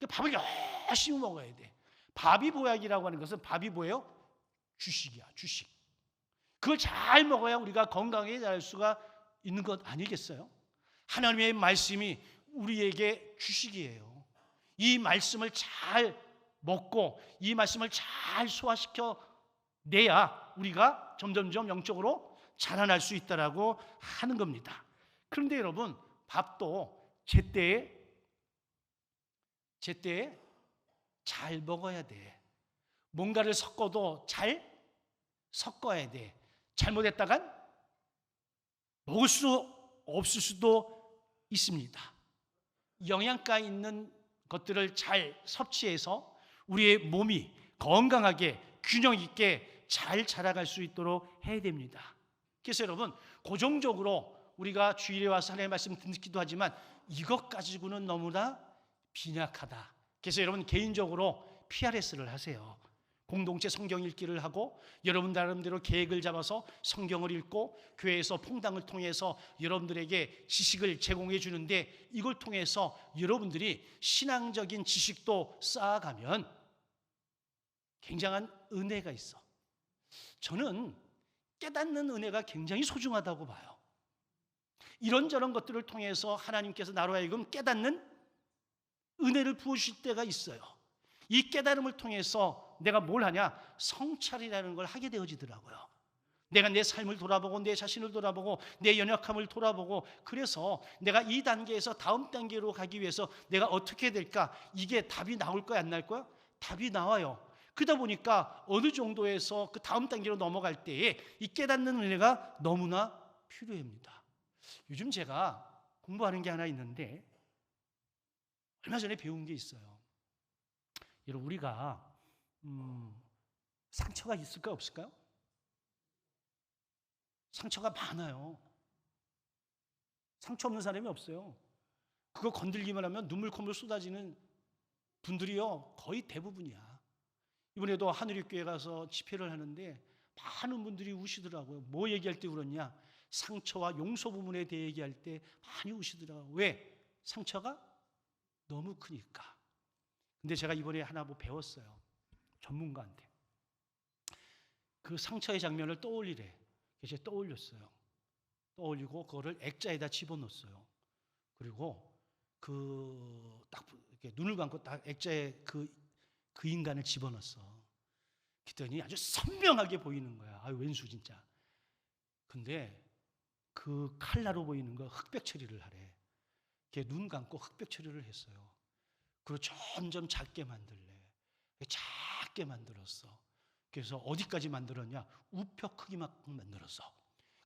밥을 열심히 먹어야 돼. 밥이 보약이라고 하는 것은 밥이 뭐예요? 주식이야, 주식. 그걸 잘 먹어야 우리가 건강하게 자랄 수가 있는 것 아니겠어요? 하나님의 말씀이 우리에게 주식이에요. 이 말씀을 잘 먹고 이 말씀을 잘 소화시켜 내야 우리가 점점점 영적으로 자라날 수 있다라고 하는 겁니다. 그런데 여러분, 밥도 제때에 잘 먹어야 돼. 뭔가를 섞어도 잘 섞어야 돼. 잘못했다간 먹을 수 없을 수도 있습니다. 영양가 있는 것들을 잘 섭취해서 우리의 몸이 건강하게 균형 있게 잘 자라갈 수 있도록 해야 됩니다. 그래서 여러분, 고정적으로 우리가 주일에 와서 하나님의 말씀 듣기도 하지만 이것 가지고는 너무나 빈약하다. 그래서 여러분 개인적으로 PRS를 하세요. 공동체 성경 읽기를 하고 여러분 나름대로 계획을 잡아서 성경을 읽고 교회에서 퐁당을 통해서 여러분들에게 지식을 제공해 주는데, 이걸 통해서 여러분들이 신앙적인 지식도 쌓아가면 굉장한 은혜가 있어. 저는 깨닫는 은혜가 굉장히 소중하다고 봐요. 이런저런 것들을 통해서 하나님께서 나로 하여금 깨닫는 은혜를 부으실 때가 있어요. 이 깨달음을 통해서 내가 뭘 하냐? 성찰이라는 걸 하게 되어지더라고요. 내가 내 삶을 돌아보고 내 자신을 돌아보고 내 연약함을 돌아보고, 그래서 내가 이 단계에서 다음 단계로 가기 위해서 내가 어떻게 될까? 이게 답이 나올 거야, 안 나올 거야? 답이 나와요. 그러다 보니까 어느 정도에서 그 다음 단계로 넘어갈 때에 이 깨닫는 은혜가 너무나 필요합니다. 요즘 제가 공부하는 게 하나 있는데 얼마 전에 배운 게 있어요. 여러분, 우리가 상처가 있을까요, 없을까요? 상처가 많아요. 상처 없는 사람이 없어요. 그거 건들기만 하면 눈물 콧물 쏟아지는 분들이요 거의 대부분이야. 이번에도 하늘의교회 가서 집회를 하는데 많은 분들이 우시더라고요. 뭐 얘기할 때 울었냐? 상처와 용서 부분에 대해 얘기할 때 많이 우시더라고요. 왜? 상처가 너무 크니까. 근데 제가 이번에 하나 뭐 배웠어요. 전문가한테. 그 상처의 장면을 떠올리래. 그래서 떠올렸어요. 떠올리고 그거를 액자에다 집어넣었어요. 그리고 그 딱 이렇게 눈을 감고 딱 액자에 그 인간을 집어넣었어. 그랬더니 아주 선명하게 보이는 거야. 아유, 왼수 진짜. 근데 그 칼라로 보이는 거 흑백 처리를 하래. 걔 눈 감고 흑백 처리를 했어요. 그리고 점점 작게 만들래. 작게 만들었어. 그래서 어디까지 만들었냐? 우표 크기만큼 만들었어.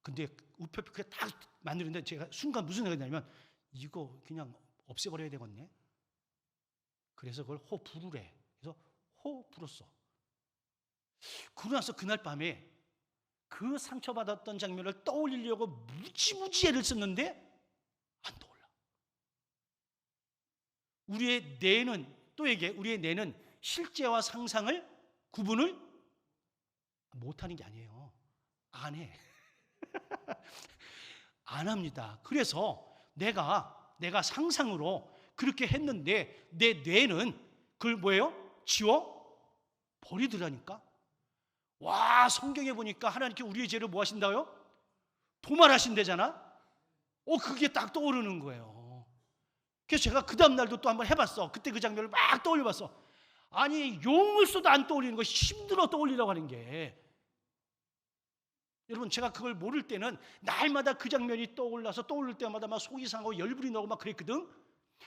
근데 우표 크게 딱 만드는데 제가 순간 무슨 생각이 나냐면 이거 그냥 없애버려야 되겠네. 그래서 그걸 호 부르래. 그래서 호 불었어. 그러고 나서 그날 밤에 그 상처받았던 장면을 떠올리려고 무지무지 애를 썼는데 안 떠올라. 우리의 뇌는 실제와 상상을 구분을 못하는 게 아니에요. 안 해. 안 합니다. 그래서 내가 상상으로 그렇게 했는데 내 뇌는 그걸 뭐예요? 지워 버리더라니까. 와, 성경에 보니까 하나님께 우리의 죄를 뭐 하신다요? 도말하신대잖아. 그게 딱 떠오르는 거예요. 그래서 제가 그 다음 날도 또 한번 해봤어. 그때 그 장면을 막 떠올려봤어. 아니, 용을 써도 안 떠올리는 거 힘들어 떠올리라고 하는 게. 여러분, 제가 그걸 모를 때는 날마다 그 장면이 떠오를 때마다 막 속이 상하고 열불이 나고 막 그랬거든.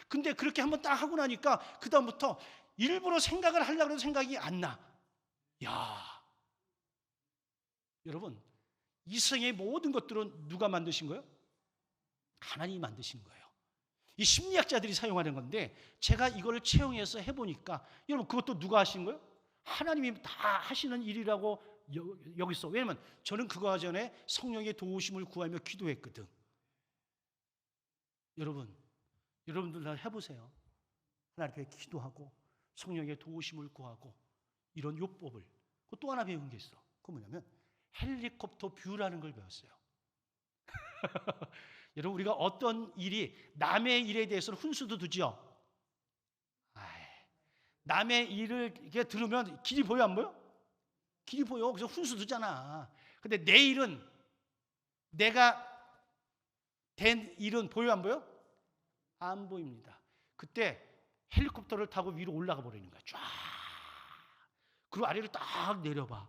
근데 그렇게 한번 딱 하고 나니까 그 다음부터 일부러 생각을 하려고 해도 생각이 안 나. 야, 여러분, 이 세상의 모든 것들은 누가 만드신 거예요? 하나님이 만드신 거예요. 이 심리학자들이 사용하는 건데 제가 이걸 채용해서 해보니까 여러분, 그것도 누가 하신 거예요? 하나님이 다 하시는 일이라고 여기 있어. 왜냐면 저는 그거 전에 성령의 도우심을 구하며 기도했거든. 여러분들 해보세요. 하나님 앞에 기도하고 성령의 도우심을 구하고 이런 요법을. 또 하나 배운 게 있어. 그거 뭐냐면 헬리콥터 뷰라는 걸 배웠어요. 여러분, 우리가 어떤 일이 남의 일에 대해서는 훈수도 두죠. 남의 일을 이렇게 들으면 길이 보여 안 보여? 길이 보여. 그래서 훈수 두잖아. 근데 내 일은, 내가 된 일은 보여 안 보여? 안 보입니다. 그때 헬리콥터를 타고 위로 올라가 버리는 거야. 쫙. 그리고 아래로 딱 내려봐.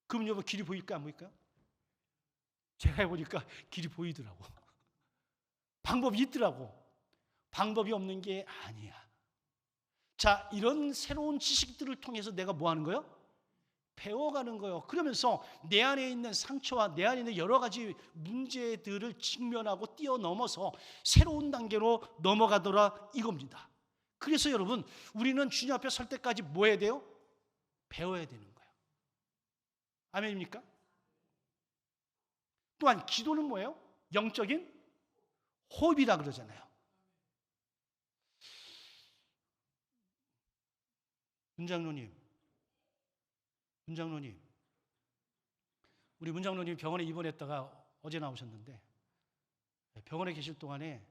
그럼 여러분, 길이 보일까 안 보일까요? 제가 해보니까 길이 보이더라고. 방법이 있더라고. 방법이 없는 게 아니야. 자, 이런 새로운 지식들을 통해서 내가 뭐 하는 거예요? 배워가는 거예요. 그러면서 내 안에 있는 상처와 내 안에 있는 여러 가지 문제들을 직면하고 뛰어넘어서 새로운 단계로 넘어가더라 이겁니다. 그래서 여러분, 우리는 주님 앞에 설 때까지 뭐 해야 돼요? 배워야 되는 거예요. 아멘입니까? 또한 기도는 뭐예요? 영적인 호흡이라 그러잖아요. 문장로님, 우리 문장로님 병원에 입원했다가 어제 나오셨는데 병원에 계실 동안에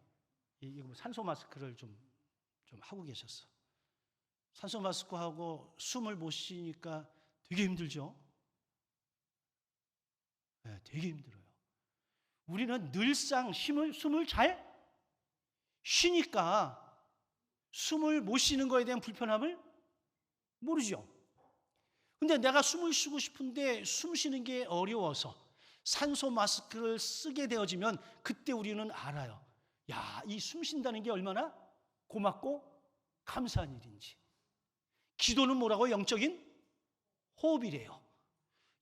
산소 마스크를 좀 하고 계셨어. 산소 마스크 하고 숨을 못 쉬니까 되게 힘들죠? 네, 되게 힘들어요. 우리는 늘상 숨을 잘 쉬니까 숨을 못 쉬는 거에 대한 불편함을 모르죠. 근데 내가 숨을 쉬고 싶은데 숨 쉬는 게 어려워서 산소 마스크를 쓰게 되어지면 그때 우리는 알아요. 야, 이 숨 쉰다는 게 얼마나 고맙고 감사한 일인지. 기도는 뭐라고? 영적인 호흡이래요.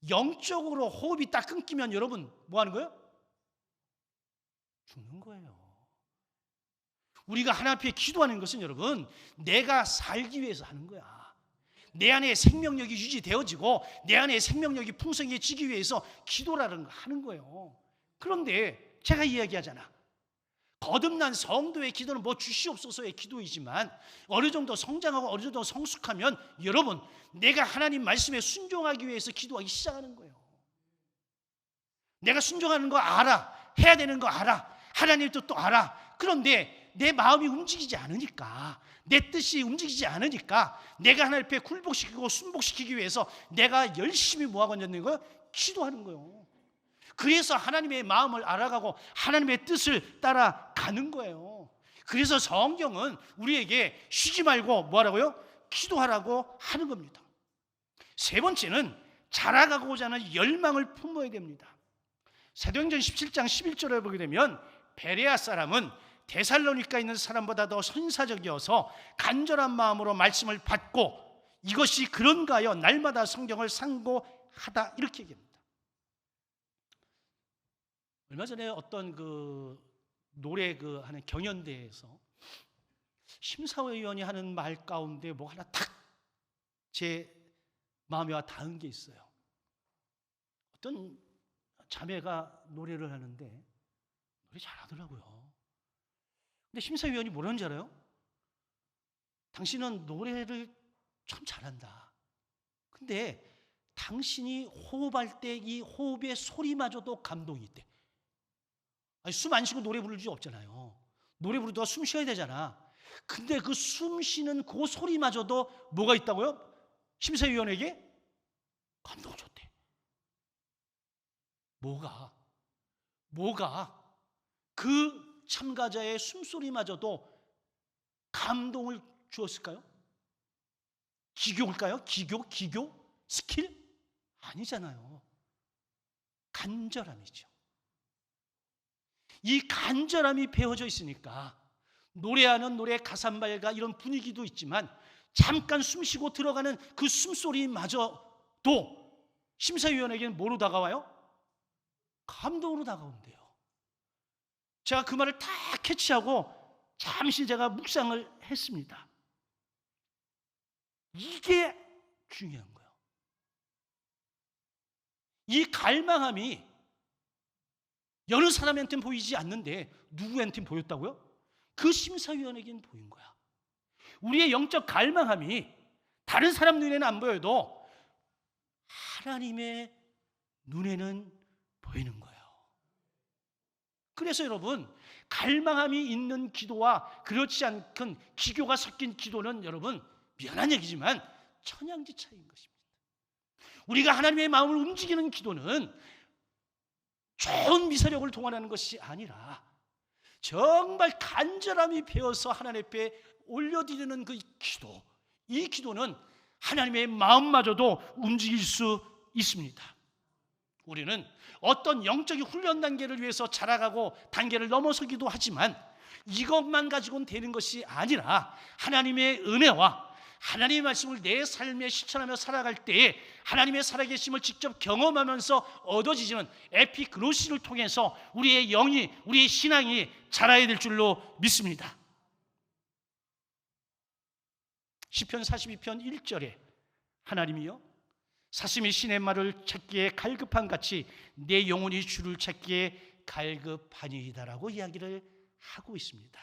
영적으로 호흡이 딱 끊기면 여러분 뭐 하는 거예요? 죽는 거예요. 우리가 하나님 앞에 기도하는 것은 여러분, 내가 살기 위해서 하는 거야. 내 안에 생명력이 유지되어지고 내 안에 생명력이 풍성해지기 위해서 기도라는 거 하는 거예요. 그런데 제가 이야기하잖아. 거듭난 성도의 기도는 뭐 주시옵소서의 기도이지만 어느 정도 성장하고 어느 정도 성숙하면 여러분, 내가 하나님 말씀에 순종하기 위해서 기도하기 시작하는 거예요. 내가 순종하는 거 알아. 해야 되는 거 알아. 하나님의 뜻도 알아. 그런데 내 마음이 움직이지 않으니까, 내 뜻이 움직이지 않으니까 내가 하나님 앞에 굴복시키고 순복시키기 위해서 내가 열심히 뭐하고 있는 거예요? 기도하는 거예요. 그래서 하나님의 마음을 알아가고 하나님의 뜻을 따라가는 거예요. 그래서 성경은 우리에게 쉬지 말고 뭐하라고요? 기도하라고 하는 겁니다. 세 번째는 자라가고자 하는 열망을 품어야 됩니다. 사도행전 17장 11절에 보게 되면 베레아 사람은 데살로니가에 있는 사람보다 더 선사적이어서 간절한 마음으로 말씀을 받고 이것이 그런가 하여 날마다 성경을 상고하다, 이렇게 얘기합니다. 얼마 전에 어떤 노래 하는 경연대회에서 심사위원이 하는 말 가운데 뭐 하나 탁 제 마음에 와 닿은 게 있어요. 어떤 자매가 노래를 하는데 노래 잘하더라고요. 근데 심사위원이 뭐라는 줄 알아요? 당신은 노래를 참 잘한다. 근데 당신이 호흡할 때 이 호흡의 소리마저도 감동이 있대. 아니, 숨 안 쉬고 노래 부를 일 없잖아요. 노래 부르다가 숨 쉬어야 되잖아. 근데 그 숨 쉬는 그 소리마저도 뭐가 있다고요? 심사위원에게 감동을 줬대. 뭐가 그 참가자의 숨소리마저도 감동을 주었을까요? 기교일까요? 기교? 스킬? 아니잖아요. 간절함이죠. 이 간절함이 배어져 있으니까 노래하는 노래 가사말과 이런 분위기도 있지만 잠깐 숨 쉬고 들어가는 그 숨소리마저도 심사위원에게는 뭐로 다가와요? 감동으로 다가온대요. 제가 그 말을 다 캐치하고 잠시 제가 묵상을 했습니다. 이게 중요한 거예요. 이 갈망함이 여느 사람한테는 보이지 않는데 누구한테는 보였다고요? 그 심사위원에게는 보인 거야. 우리의 영적 갈망함이 다른 사람 눈에는 안 보여도 하나님의 눈에는 보이는 거예요. 그래서 여러분, 갈망함이 있는 기도와 그렇지 않건 기교가 섞인 기도는 여러분 미안한 얘기지만 천양지 차이인 것입니다. 우리가 하나님의 마음을 움직이는 기도는 좋은 미사력을 동원하는 것이 아니라 정말 간절함이 배어서 하나님 앞에 올려드리는 그 기도, 이 기도는 하나님의 마음마저도 움직일 수 있습니다. 우리는 어떤 영적인 훈련 단계를 위해서 자라가고 단계를 넘어서기도 하지만 이것만 가지고는 되는 것이 아니라 하나님의 은혜와 하나님의 말씀을 내 삶에 실천하며 살아갈 때에 하나님의 살아계심을 직접 경험하면서 얻어지는 에피그노시를 통해서 우리의 영이, 우리의 신앙이 자라야 될 줄로 믿습니다. 시편 42편 1절에 하나님이여 사슴이 시냇말을 찾기에 갈급한 같이 내 영혼이 주를 찾기에 갈급하니이다라고 이야기를 하고 있습니다.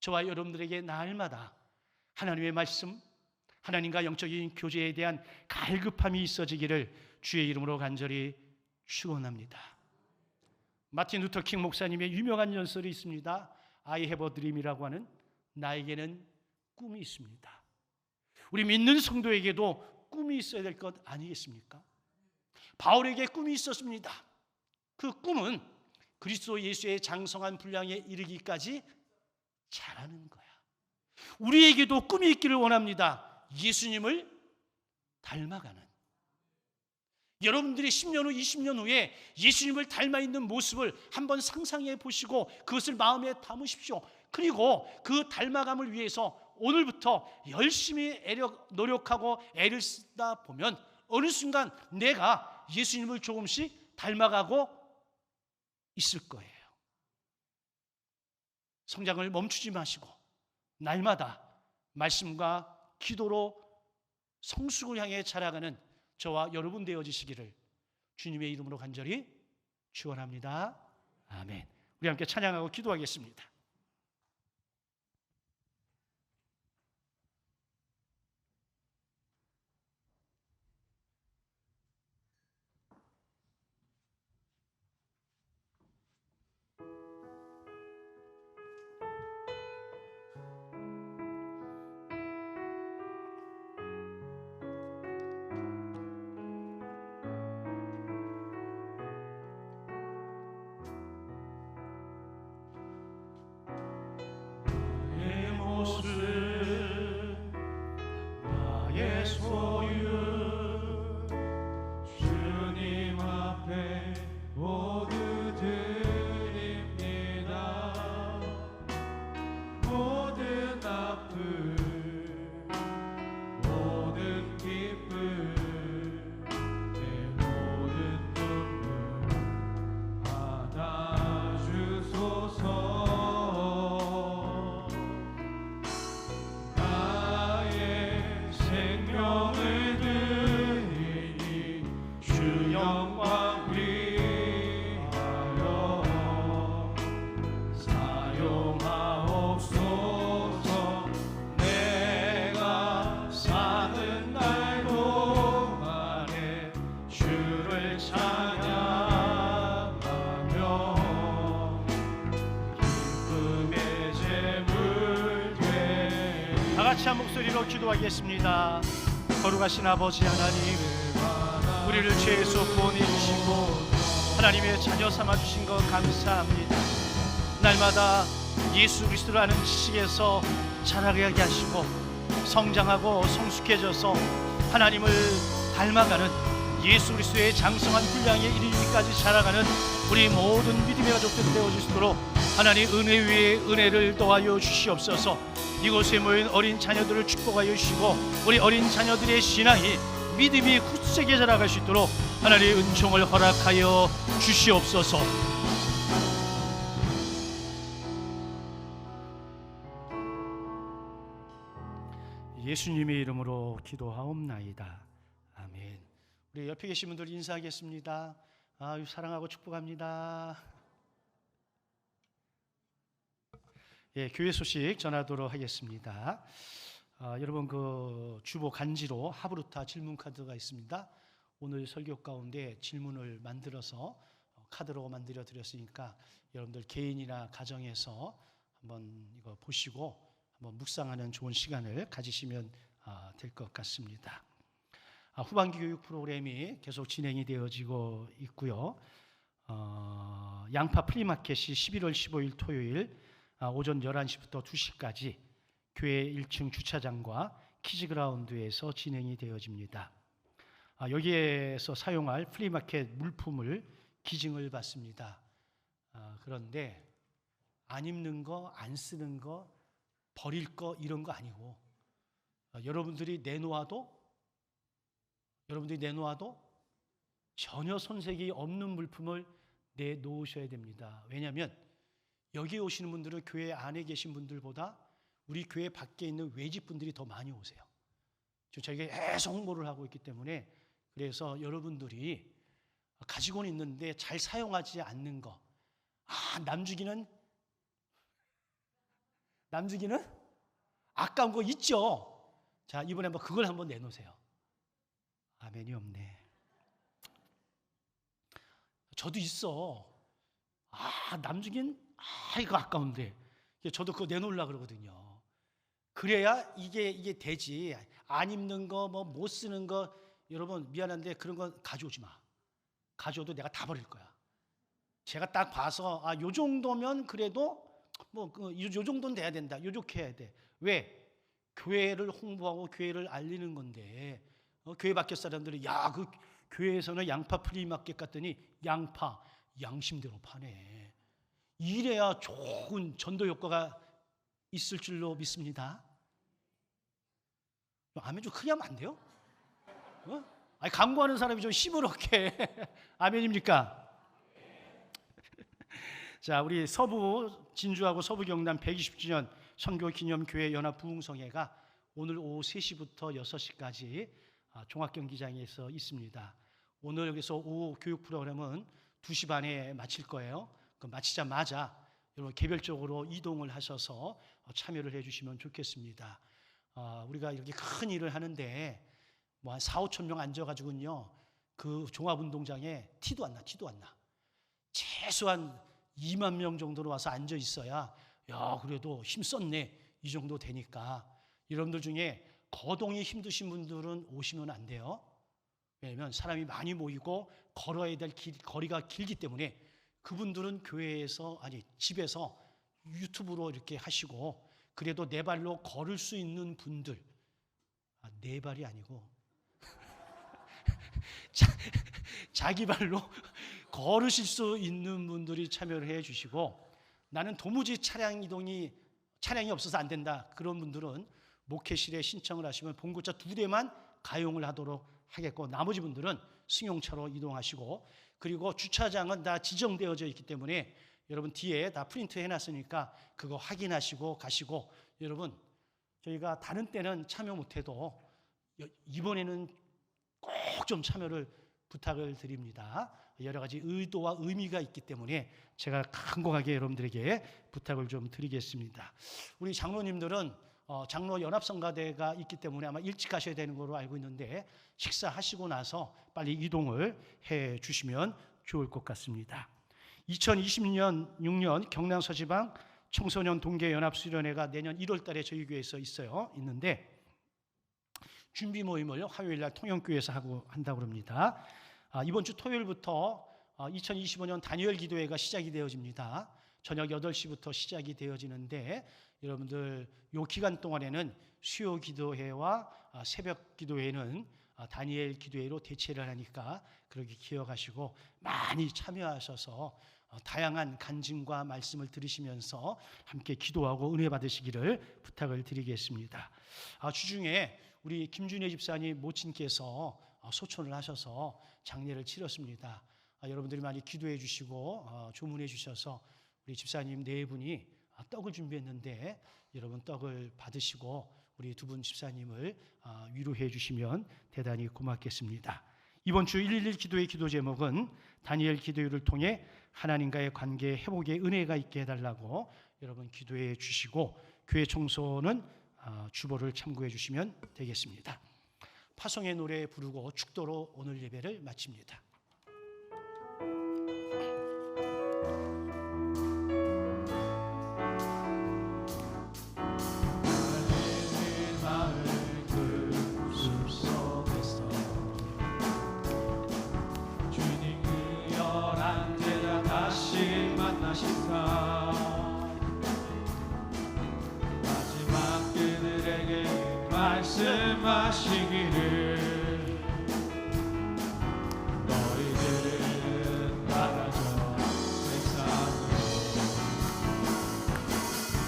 저와 여러분들에게 날마다 하나님의 말씀, 하나님과 영적인 교제에 대한 갈급함이 있어지기를 주의 이름으로 간절히 축원합니다. 마틴 루터 킹 목사님의 유명한 연설이 있습니다. I have a dream이라고 하는, 나에게는 꿈이 있습니다. 우리 믿는 성도에게도 꿈이 있어야 될 것 아니겠습니까? 바울에게 꿈이 있었습니다. 그 꿈은 그리스도 예수의 장성한 분량에 이르기까지 자라는 거야. 우리에게도 꿈이 있기를 원합니다. 예수님을 닮아가는. 여러분들이 10년 후, 20년 후에 예수님을 닮아 있는 모습을 한번 상상해 보시고 그것을 마음에 담으십시오. 그리고 그 닮아감을 위해서 오늘부터 열심히 노력하고 애를 쓰다 보면 어느 순간 내가 예수님을 조금씩 닮아가고 있을 거예요. 성장을 멈추지 마시고 날마다 말씀과 기도로 성숙을 향해 자라가는 저와 여러분 되어지시기를 주님의 이름으로 간절히 축원합니다. 아멘. 우리 함께 찬양하고 기도하겠습니다. 같이 한 목소리로 기도하겠습니다. 거룩하신 아버지 하나님, 우리를 죄에서 구원해 주시고 하나님의 자녀 삼아 주신 것 감사합니다. 날마다 예수 그리스도를 아는 지식에서 자라게 하시고 성장하고 성숙해져서 하나님을 닮아가는 예수 그리스도의 장성한 분량에 이르기까지 자라가는 우리 모든 믿음의 가족들 되어질 수 있도록 하나님 은혜 위에 은혜를 더하여 주시옵소서. 이곳에 모인 어린 자녀들을 축복하여 주시고 우리 어린 자녀들의 신앙이 믿음이 굳세게 자라갈 수 있도록 하나님의 은총을 허락하여 주시옵소서. 예수님의 이름으로 기도하옵나이다. 아멘. 우리 옆에 계신 분들 인사하겠습니다. 사랑하고 축복합니다. 예, 교회 소식 전하도록 하겠습니다. 여러분 그 주보 간지로 하브루타 질문 카드가 있습니다. 오늘 설교 가운데 질문을 만들어서 카드로 만들어 드렸으니까 여러분들 개인이나 가정에서 한번 이거 보시고 한번 묵상하는 좋은 시간을 가지시면 될 것 같습니다. 후반기 교육 프로그램이 계속 진행이 되어지고 있고요. 양파 플리마켓이 11월 15일 토요일 오전 11시부터 2시까지 교회 1층 주차장과 키즈그라운드에서 진행이 되어집니다. 여기에서 사용할 플리마켓 물품을 기증을 받습니다. 그런데 안 입는 거, 안 쓰는 거, 버릴 거 이런 거 아니고 여러분들이 내놓아도 전혀 손색이 없는 물품을 내놓으셔야 됩니다. 왜냐하면 여기 오시는 분들은 교회 안에 계신 분들보다 우리 교회 밖에 있는 외집 분들이 더 많이 오세요. 저희가 계속 홍보를 하고 있기 때문에 그래서 여러분들이 가지고는 있는데 잘 사용하지 않는 거, 남주기는 아까운 거 있죠. 자, 이번에 한번 그걸 한번 내놓으세요. 아멘이 없네. 저도 있어. 남주긴 이거 아까운데. 저도 그거 내놓으려고 그러거든요. 그래야 이게 되지. 안 입는 거, 못 쓰는 거, 여러분 미안한데 그런 거 가져오지 마. 가져오도 내가 다 버릴 거야. 제가 딱 봐서 요 정도면 그래도 요 정도는 돼야 된다. 요렇게 해야 돼. 왜? 교회를 홍보하고 교회를 알리는 건데 교회 밖에 사람들이 그 교회에서는 양파 플리마켓 갔더니 양파 양심대로 파네. 이래야 좋은 전도 효과가 있을 줄로 믿습니다. 아멘 좀 크게 하면 안 돼요? 광고하는 사람이 좀 시무룩해. 아멘입니까? 자, 우리 서부 진주하고 서부 경남 120주년 선교 기념 교회 연합 부흥성회가 오늘 오후 3시부터 6시까지 종합경기장에서 있습니다. 오늘 여기서 오후 교육 프로그램은 2시 반에 마칠 거예요. 마치자마자 여러분 개별적으로 이동을 하셔서 참여를 해주시면 좋겠습니다. 우리가 이렇게 큰 일을 하는데 한 4-5천 명 앉아가지고는요 그 종합운동장에 티도 안 나. 최소한 2만 명 정도로 와서 앉아 있어야 그래도 힘썼네 이 정도 되니까 여러분들 중에 거동이 힘드신 분들은 오시면 안 돼요. 왜냐하면 사람이 많이 모이고 걸어야 될 거리가 길기 때문에 그분들은 교회에서 집에서 유튜브로 이렇게 하시고 그래도 네 발로 걸을 수 있는 분들 네 발이 아니고 자기 발로 걸으실 수 있는 분들이 참여를 해 주시고 나는 도무지 차량이 없어서 안 된다. 그런 분들은 목회실에 신청을 하시면 봉고차 2대만 가용을 하도록 하겠고 나머지 분들은 승용차로 이동하시고 그리고 주차장은 다 지정되어져 있기 때문에 여러분 뒤에 다 프린트 해놨으니까 그거 확인하시고 가시고 여러분 저희가 다른 때는 참여 못해도 이번에는 꼭 좀 참여를 부탁을 드립니다. 여러 가지 의도와 의미가 있기 때문에 제가 간곡하게 여러분들에게 부탁을 좀 드리겠습니다. 우리 장로님들은 장로 연합성가대가 있기 때문에 아마 일찍 가셔야 되는 걸로 알고 있는데 식사하시고 나서 빨리 이동을 해 주시면 좋을 것 같습니다. 2020년 6년 경남서지방 청소년 동계연합수련회가 내년 1월 달에 저희 교회에서 있는데 준비 모임을 화요일 날 통영교회에서 한다고 합니다. 이번 주 토요일부터 2025년 다니엘 기도회가 시작이 되어집니다. 저녁 8시부터 시작이 되어지는데 여러분들 이 기간 동안에는 수요 기도회와 새벽 기도회는 다니엘 기도회로 대체를 하니까 그렇게 기억하시고 많이 참여하셔서 다양한 간증과 말씀을 들으시면서 함께 기도하고 은혜 받으시기를 부탁을 드리겠습니다. 주중에 우리 김준혜 집사님 모친께서 소천을 하셔서 장례를 치렀습니다. 여러분들이 많이 기도해 주시고 조문해 주셔서 우리 집사님 네 분이 떡을 준비했는데 여러분 떡을 받으시고 우리 두 분 집사님을 위로해 주시면 대단히 고맙겠습니다. 이번 주 111 기도의 기도 제목은 다니엘 기도회를 통해 하나님과의 관계 회복의 은혜가 있게 해달라고 여러분 기도해 주시고 교회 청소는 주보를 참고해 주시면 되겠습니다. 파송의 노래 부르고 축도로 오늘 예배를 마칩니다. 마지막 그들에게 말씀하시기를 너희들은 나가서 세상으로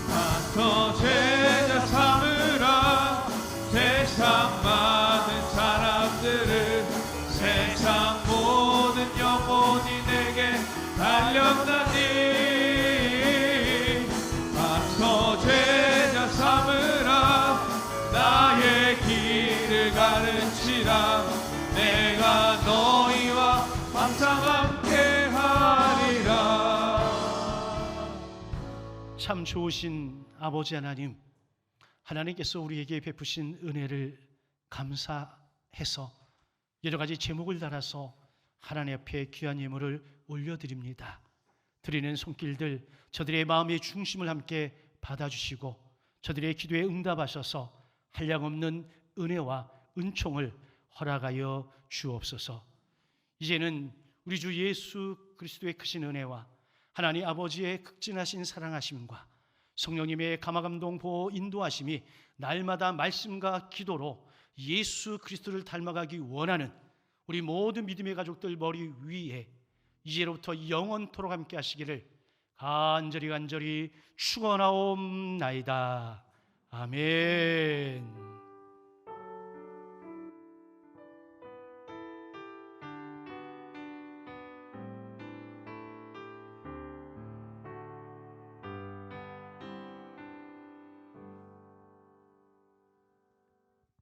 마음껏 제자 삼으라. 세상 많은 사람들은 세상 모든 영혼이 내게 달렸나니 가서 제자 삼으라. 나의 길을 가르치라. 내가 너희와 항상 함께하리라. 참 좋으신 아버지 하나님, 하나님께서 우리에게 베푸신 은혜를 감사해서 여러 가지 제목을 달아서 하나님 앞에 귀한 예물을 올려드립니다. 드리는 손길들 저들의 마음의 중심을 함께 받아주시고 저들의 기도에 응답하셔서 한량없는 은혜와 은총을 허락하여 주옵소서. 이제는 우리 주 예수 그리스도의 크신 은혜와 하나님 아버지의 극진하신 사랑하심과 성령님의 감화감동 보호 인도하심이 날마다 말씀과 기도로 예수 그리스도를 닮아가기 원하는 우리 모든 믿음의 가족들 머리 위에 이제로부터 영원토록 함께 하시기를 간절히 축원하옵나이다. 아멘.